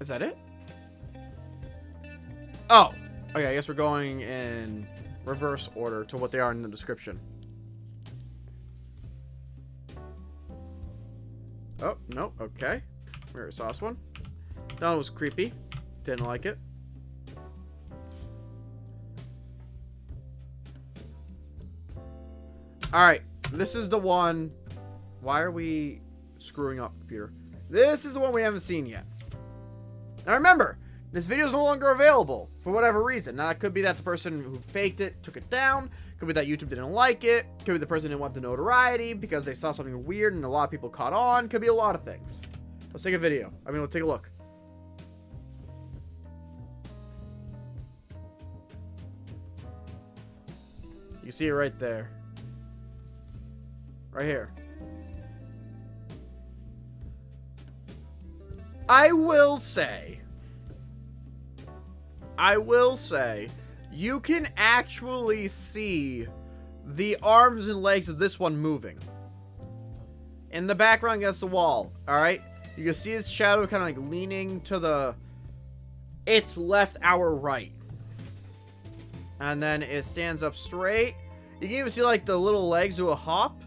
Is that it? Oh! Okay, I guess we're going in reverse order to what they are in the description. Oh, no, okay. We already saw this one. That one was creepy. Didn't like it. Alright, this is the one... Why are we screwing up, computer? This is the one we haven't seen yet. Now remember, this video is no longer available for whatever reason. Now, it could be that the person who faked it took it down. Could be that YouTube didn't like it. Could be the person didn't want the notoriety because they saw something weird and a lot of people caught on. Could be a lot of things. Let's take a video. Let's take a look. You see it right there. Right here. I will say, you can actually see the arms and legs of this one moving. In the background against the wall, alright? You can see its shadow kind of like leaning to its left, our right. And then it stands up straight. You can even see like the little legs do a hop,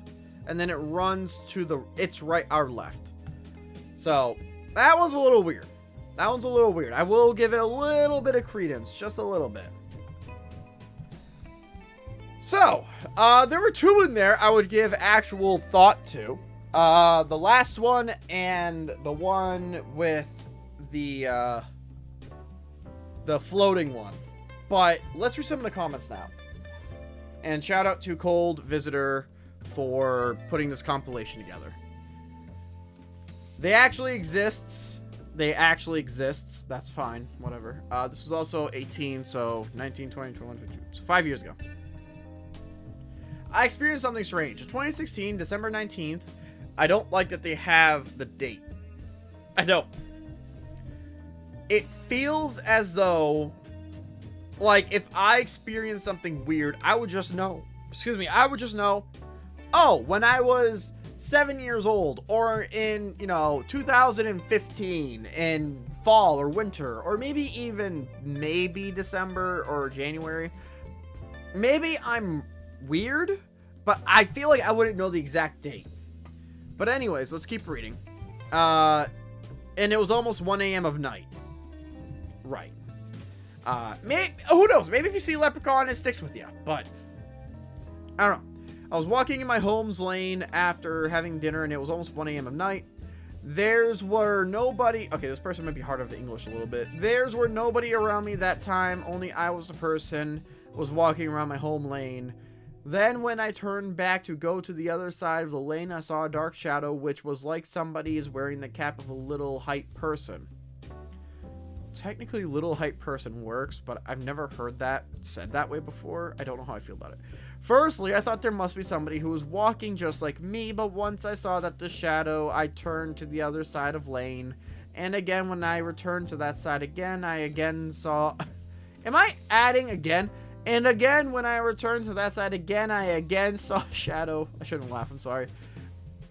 and then it runs to its right or left. So that one's a little weird. That one's a little weird. I will give it a little bit of credence, just a little bit. So, there were two in there I would give actual thought to. The last one and the one with the floating one. But let's read some of the comments now. And shout out to Cold Visitor for putting this compilation together. They actually exists. That's fine. Whatever. This was also 18, so 19, 20, 21, 22. So 5 years ago. I experienced something strange. 2016, December 19th. I don't like that they have the date. I don't. It feels as though, like, if I experienced something weird, I would just know. I would just know. Oh, when I was 7 years old, or in, 2015, in fall or winter, or maybe December or January. Maybe I'm weird, but I feel like I wouldn't know the exact date. But anyways, let's keep reading. And it was almost 1 a.m. of night. Right. Who knows? Maybe if you see a leprechaun, it sticks with you. But I don't know. I was walking in my home's lane after having dinner, and it was almost 1 a.m. of night. There's were nobody. Okay, this person might be hard of the English a little bit. There's were nobody around me that time. Only I was the person was walking around my home lane. Then when I turned back to go to the other side of the lane, I saw a dark shadow, which was like somebody is wearing the cap of a little height person. Technically, little height person works, but I've never heard that said that way before. I don't know how I feel about it. Firstly, I thought there must be somebody who was walking just like me, but once I saw that the shadow, I turned to the other side of lane. And again, when I returned to that side again, I again saw... Am I adding again? And again, when I returned to that side again, I again saw a shadow. I shouldn't laugh, I'm sorry.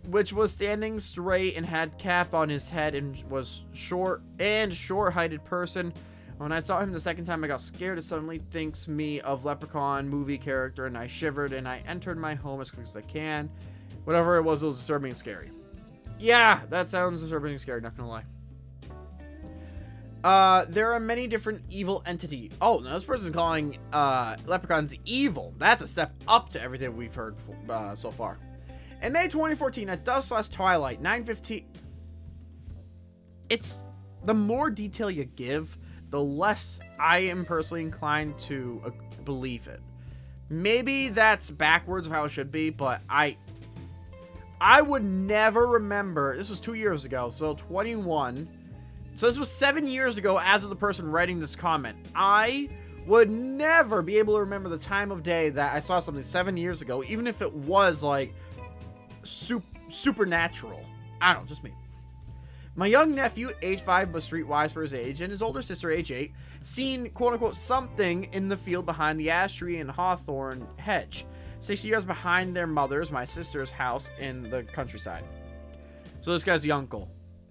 Which was standing straight and had cap on his head and was short-heighted person. When I saw him the second time, I got scared. It suddenly thinks me of Leprechaun movie character, and I shivered, and I entered my home as quick as I can. Whatever it was disturbing and scary. Yeah, that sounds disturbing and scary, not gonna lie. There are many different evil entities. Oh, now this person's calling leprechauns evil. That's a step up to everything we've heard before, so far. In May 2014, at dusk/twilight, 9:15. It's the more detail you give, the less I am personally inclined to believe it. Maybe that's backwards of how it should be, but I would never remember. This was 2 years ago, so 21. So this was 7 years ago as of the person writing this comment. I would never be able to remember the time of day that I saw something 7 years ago, even if it was like supernatural. I don't know, just me. My young nephew, age 5 but streetwise for his age, and his older sister, age 8, seen quote-unquote something in the field behind the ash tree and hawthorn hedge, 60 yards behind their mother's, my sister's house in the countryside. So this guy's the uncle.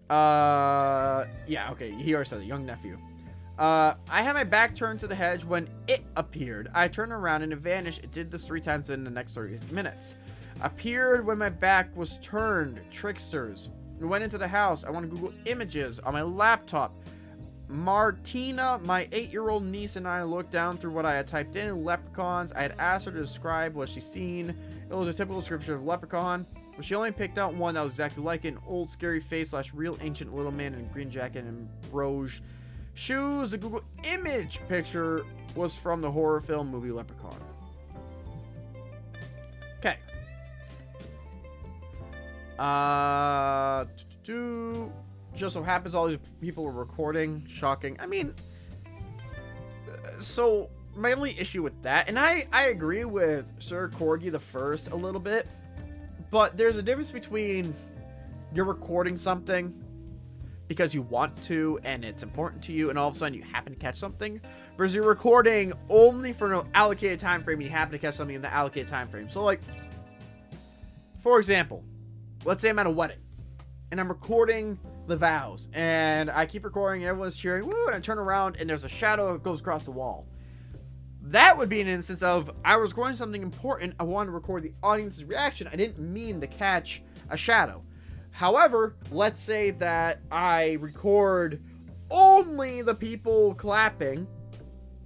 Yeah, okay, he already said it, young nephew. I had my back turned to the hedge when it appeared. I turned around and it vanished. It did this 3 times in the next 30 minutes. Appeared when my back was turned. Tricksters. We went into the house. I want to Google images on my laptop. Martina, my 8-year-old niece, and I looked down through what I had typed in leprechauns. I had asked her to describe what she'd seen. It was a typical description of leprechaun, but she only picked out one that was exactly like it. An old scary face / real ancient little man in a green jacket and brogue shoes. The Google image picture was from the horror film movie Leprechaun. Okay. Just so happens all these people were recording. Shocking. I mean, so my only issue with that, and I agree with Sir Corgi the First a little bit, but there's a difference between you're recording something because you want to and it's important to you, and all of a sudden you happen to catch something, versus you're recording only for an allocated time frame and you happen to catch something in the allocated time frame. So, like, for example, let's say I'm at a wedding and I'm recording the vows, and I keep recording, everyone's cheering, woo, and I turn around and there's a shadow that goes across the wall. that would be an instance of I was recording something important. I wanted to record the audience's reaction. I didn't mean to catch a shadow. However, let's say that I record only the people clapping,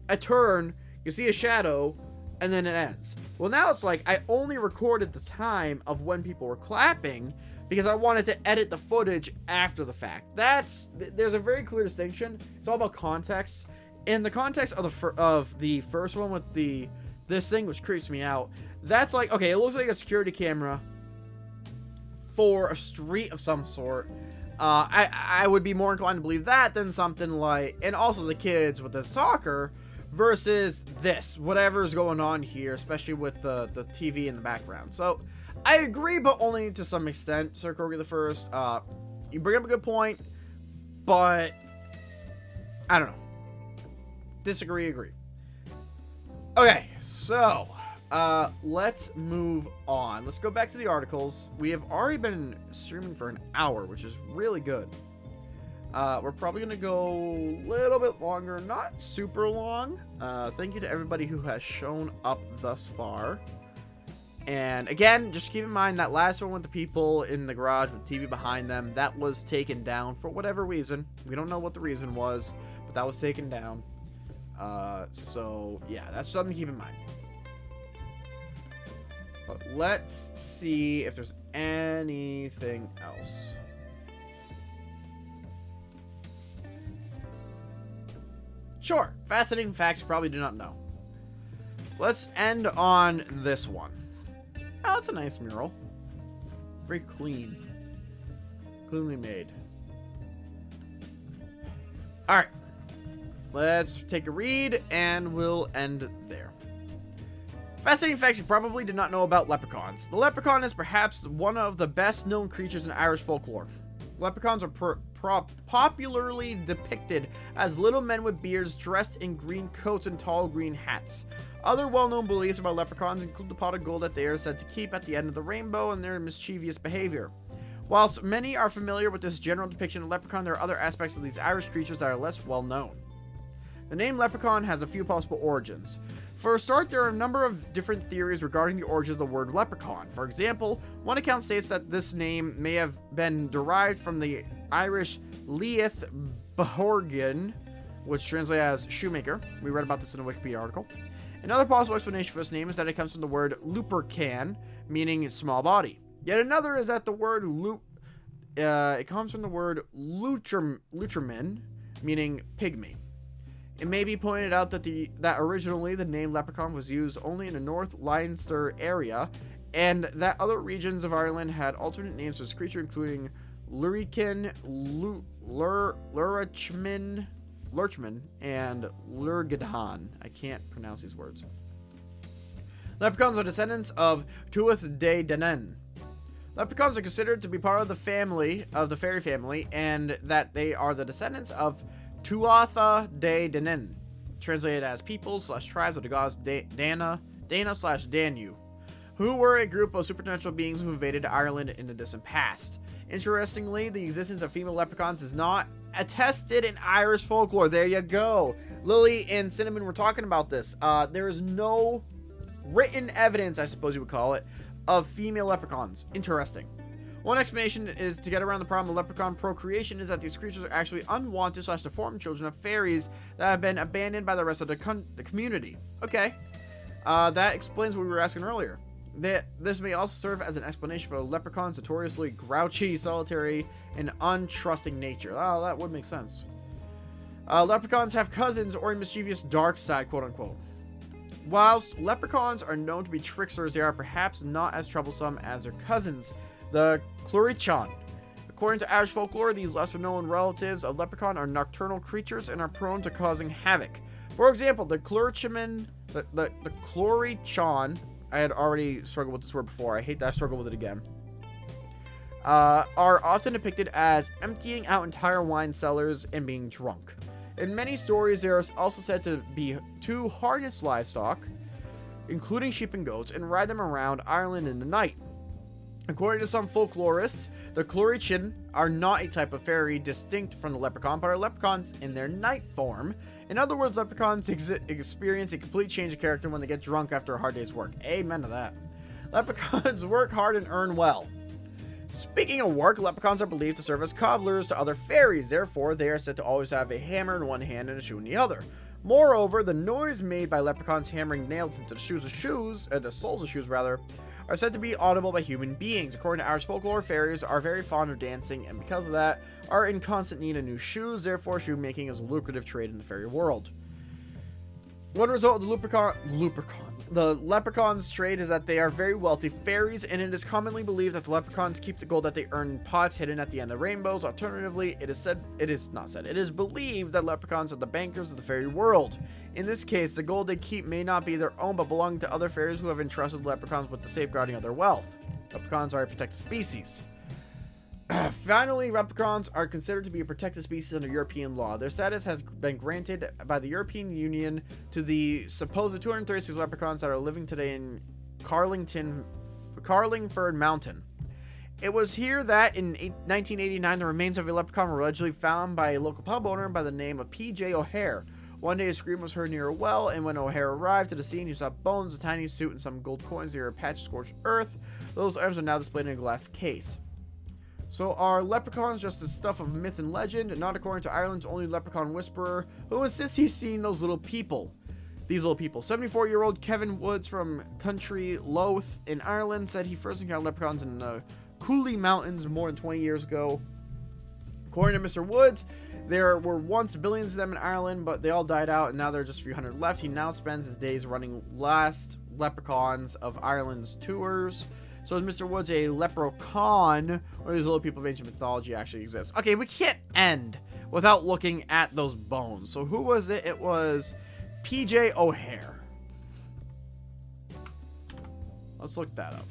a turn, you see a shadow, and then it ends. Well, now it's like I only recorded the time of when people were clapping because I wanted to edit the footage after the fact. There's a very clear distinction. It's all about context. In the context of the first one with this thing, which creeps me out, that's like, okay, it looks like a security camera for a street of some sort. I would be more inclined to believe that than something like, and also the kids with the soccer versus this, whatever's going on here, especially with the TV in the background. So I agree, but only to some extent, Sir Corgi the First. You bring up a good point, but I don't know. Disagree, agree. Okay, so let's move on. Let's go back to the articles. We have already been streaming for an hour, which is really good. We're probably going to go a little bit longer, not super long. Thank you to everybody who has shown up thus far. And again, just keep in mind that last one with the people in the garage with TV behind them, that was taken down for whatever reason. We don't know what the reason was, but that was taken down. So yeah, that's something to keep in mind. But let's see if there's anything else. Sure, fascinating facts you probably do not know. Let's end on this one. Oh, that's a nice mural. Very clean. Cleanly made. Alright. Let's take a read, and we'll end there. Fascinating facts you probably did not know about leprechauns. The leprechaun is perhaps one of the best known creatures in Irish folklore. Leprechauns are popularly depicted as little men with beards dressed in green coats and tall green hats. Other well-known beliefs about leprechauns include the pot of gold that they are said to keep at the end of the rainbow and their mischievous behavior. Whilst many are familiar with this general depiction of leprechaun, there are other aspects of these Irish creatures that are less well known. The name leprechaun has a few possible origins. For a start, there are a number of different theories regarding the origin of the word leprechaun. For example, one account states that this name may have been derived from the Irish Leith Behorgan, which translates as shoemaker. We read about this in a Wikipedia article. Another possible explanation for this name is that it comes from the word leprechaun, meaning small body. Yet another is that the word it comes from the word luterman, meaning pygmy. It may be pointed out that originally the name leprechaun was used only in the North Leinster area, and that other regions of Ireland had alternate names for this creature, including Lurichin, Lurchman, and Lurgadhan. I can't pronounce these words. Leprechauns are descendants of Tuath de Danann. Leprechauns are considered to be part of the fairy family, and that they are the descendants of Tuatha de Danann, translated as peoples/tribes of the gods Dana/Danu, who were a group of supernatural beings who invaded Ireland in the distant past. Interestingly, the existence of female leprechauns is not attested in Irish folklore. There you go. Lily and Cinnamon were talking about this. There is no written evidence, I suppose you would call it, of female leprechauns. Interesting. One explanation is to get around the problem of leprechaun procreation is that these creatures are actually unwanted/deformed children of fairies that have been abandoned by the rest of the community. Okay. That explains what we were asking earlier. This may also serve as an explanation for leprechauns' notoriously grouchy, solitary, and untrusting nature. Oh, that would make sense. Leprechauns have cousins or a mischievous dark side, quote-unquote. Whilst leprechauns are known to be tricksters, they are perhaps not as troublesome as their cousins, the Leprechauns. According to Irish folklore, these lesser-known relatives of leprechaun are nocturnal creatures and are prone to causing havoc. For example, the Leprechaun, I had already struggled with this word before. I hate that I struggle with it again. Are often depicted as emptying out entire wine cellars and being drunk. In many stories, they are also said to harness livestock, including sheep and goats, and ride them around Ireland in the night. According to some folklorists, the CRYPTID are not a type of fairy distinct from the leprechaun, but are leprechauns in their night form. In other words, leprechauns experience a complete change of character when they get drunk after a hard day's work. Amen to that. Leprechauns work hard and earn well. Speaking of work, leprechauns are believed to serve as cobblers to other fairies. Therefore, they are said to always have a hammer in one hand and a shoe in the other. Moreover, the noise made by leprechauns hammering nails into the soles of shoes, are said to be audible by human beings. According to Irish folklore, fairies are very fond of dancing, and because of that, are in constant need of new shoes. Therefore, shoemaking is a lucrative trade in the fairy world. One result of the leprechauns trade is that they are very wealthy fairies, and it is commonly believed that the leprechauns keep the gold that they earn in pots hidden at the end of rainbows. Alternatively, it is believed that leprechauns are the bankers of the fairy world. In this case, the gold they keep may not be their own, but belong to other fairies who have entrusted leprechauns with the safeguarding of their wealth. Leprechauns are a protected species. Finally, leprechauns are considered to be a protected species under European law. Their status has been granted by the European Union to the supposed 236 leprechauns that are living today in Carlingford Mountain. It was here that in 1989 the remains of a leprechaun were allegedly found by a local pub owner by the name of P.J. O'Hare. One day a scream was heard near a well, and when O'Hare arrived to the scene, he saw bones, a tiny suit, and some gold coins near a patch of scorched earth. Those items are now displayed in a glass case. So are leprechauns just the stuff of myth and legend? Not according to Ireland's only leprechaun whisperer, who insists he's seen those little people. These little people. 74-year-old Kevin Woods from County Louth in Ireland said he first encountered leprechauns in the Cooley Mountains more than 20 years ago. According to Mr. Woods, there were once billions of them in Ireland, but they all died out, and now there are just a few hundred left. He now spends his days running Last Leprechauns of Ireland's tours. So is Mr. Woods a leprechaun, or these little people of ancient mythology actually exist? Okay, we can't end without looking at those bones. So who was it? It was P.J. O'Hare. Let's look that up.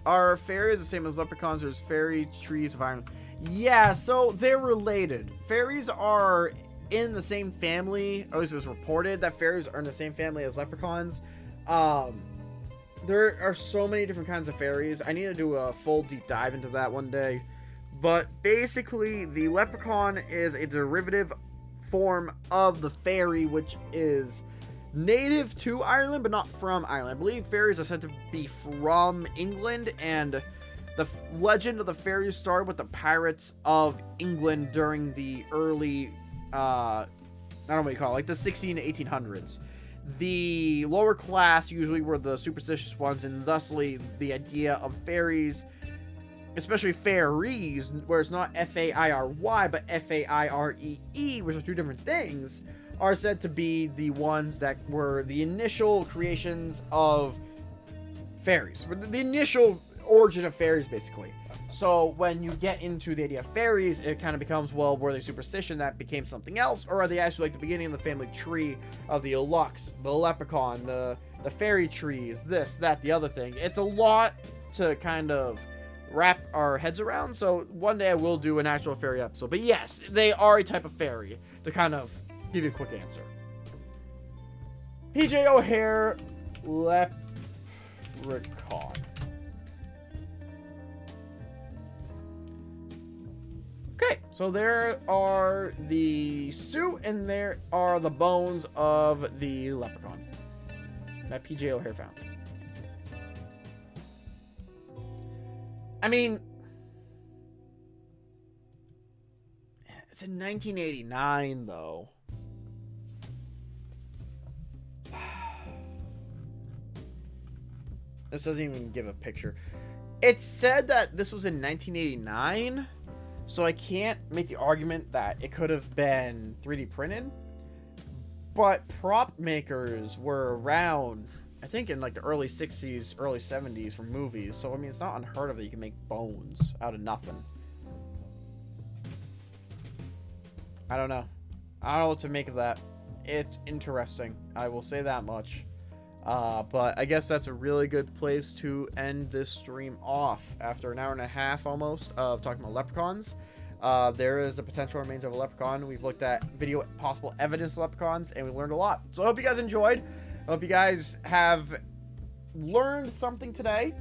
Are fairies the same as leprechauns? There's fairy trees of Ireland. Yeah, so they're related. Fairies are in the same family. At least it's reported that fairies are in the same family as leprechauns. There are so many different kinds of fairies. I need to do a full deep dive into that one day. But basically, the leprechaun is a derivative form of the fairy, which is native to Ireland, but not from Ireland. I believe fairies are said to be from England, and the legend of the fairies started with the pirates of England during the early, I don't know what you call it, like the 16 to 1800s. The lower class usually were the superstitious ones, and thusly the idea of fairies, especially fairies, where it's not F-A-I-R-Y, but F-A-I-R-E-E, which are two different things, are said to be the ones that were the initial creations of fairies. The initial origin of fairies, basically. So when you get into the idea of fairies, it kind of becomes, well, were they superstition that became something else, or are they actually like the beginning of the family tree of the looks, the leprechaun, the fairy trees, this, that, the other thing? It's a lot to kind of wrap our heads around, so one day I will do an actual fairy episode. But yes, they are a type of fairy, to kind of give you a quick answer. P.J. O'Hare, leprechaun. Okay, so there are the suit, and there are the bones of the leprechaun that P.J. O'Hare found. I mean, it's in 1989, though. This doesn't even give a picture. It said that this was in 1989. So I can't make the argument that it could have been 3D printed, but prop makers were around, I think, in like the early 60s, early 70s for movies. So, I mean, it's not unheard of that you can make bones out of nothing. I don't know. I don't know what to make of that. It's interesting. I will say that much. But I guess that's a really good place to end this stream off after an hour and a half almost of talking about leprechauns. There is a potential remains of a leprechaun. We've looked at video possible evidence of leprechauns, and we learned a lot. So I hope you guys enjoyed. I hope you guys have learned something today.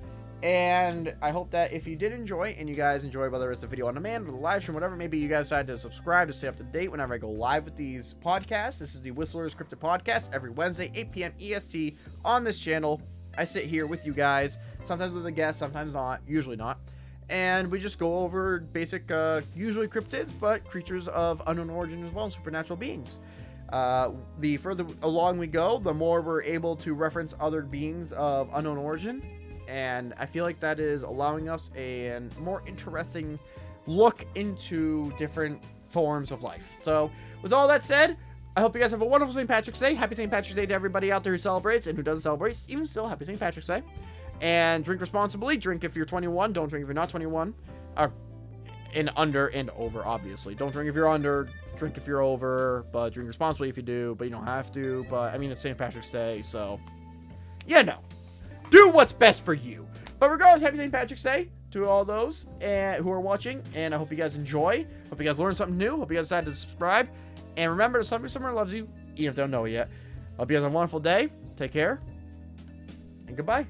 And I hope that if you did enjoy, and you guys enjoy, whether it's the video on demand or the live stream, whatever, maybe you guys decide to subscribe to stay up to date whenever I go live with these podcasts. This is the Whistler's Cryptid Podcast every Wednesday, 8 p.m. EST on this channel. I sit here with you guys, sometimes with a guest, sometimes not, usually not. And we just go over basic, usually cryptids, but creatures of unknown origin as well, and supernatural beings. The further along we go, the more we're able to reference other beings of unknown origin. And I feel like that is allowing us a more interesting look into different forms of life. So with all that said, I hope you guys have a wonderful St. Patrick's Day. Happy St. Patrick's Day to everybody out there who celebrates and who doesn't celebrate. Even still, happy St. Patrick's Day. And drink responsibly. Drink if you're 21. Don't drink if you're not 21. And under and over, obviously. Don't drink if you're under. Drink if you're over. But drink responsibly if you do. But you don't have to. But, I mean, it's St. Patrick's Day, so... yeah, no. Do what's best for you. But regardless, happy St. Patrick's Day to all those who are watching. And I hope you guys enjoy. Hope you guys learned something new. Hope you guys decided to subscribe. And remember, somebody somewhere loves you, even if they don't know it yet. Hope you guys have a wonderful day. Take care. And goodbye.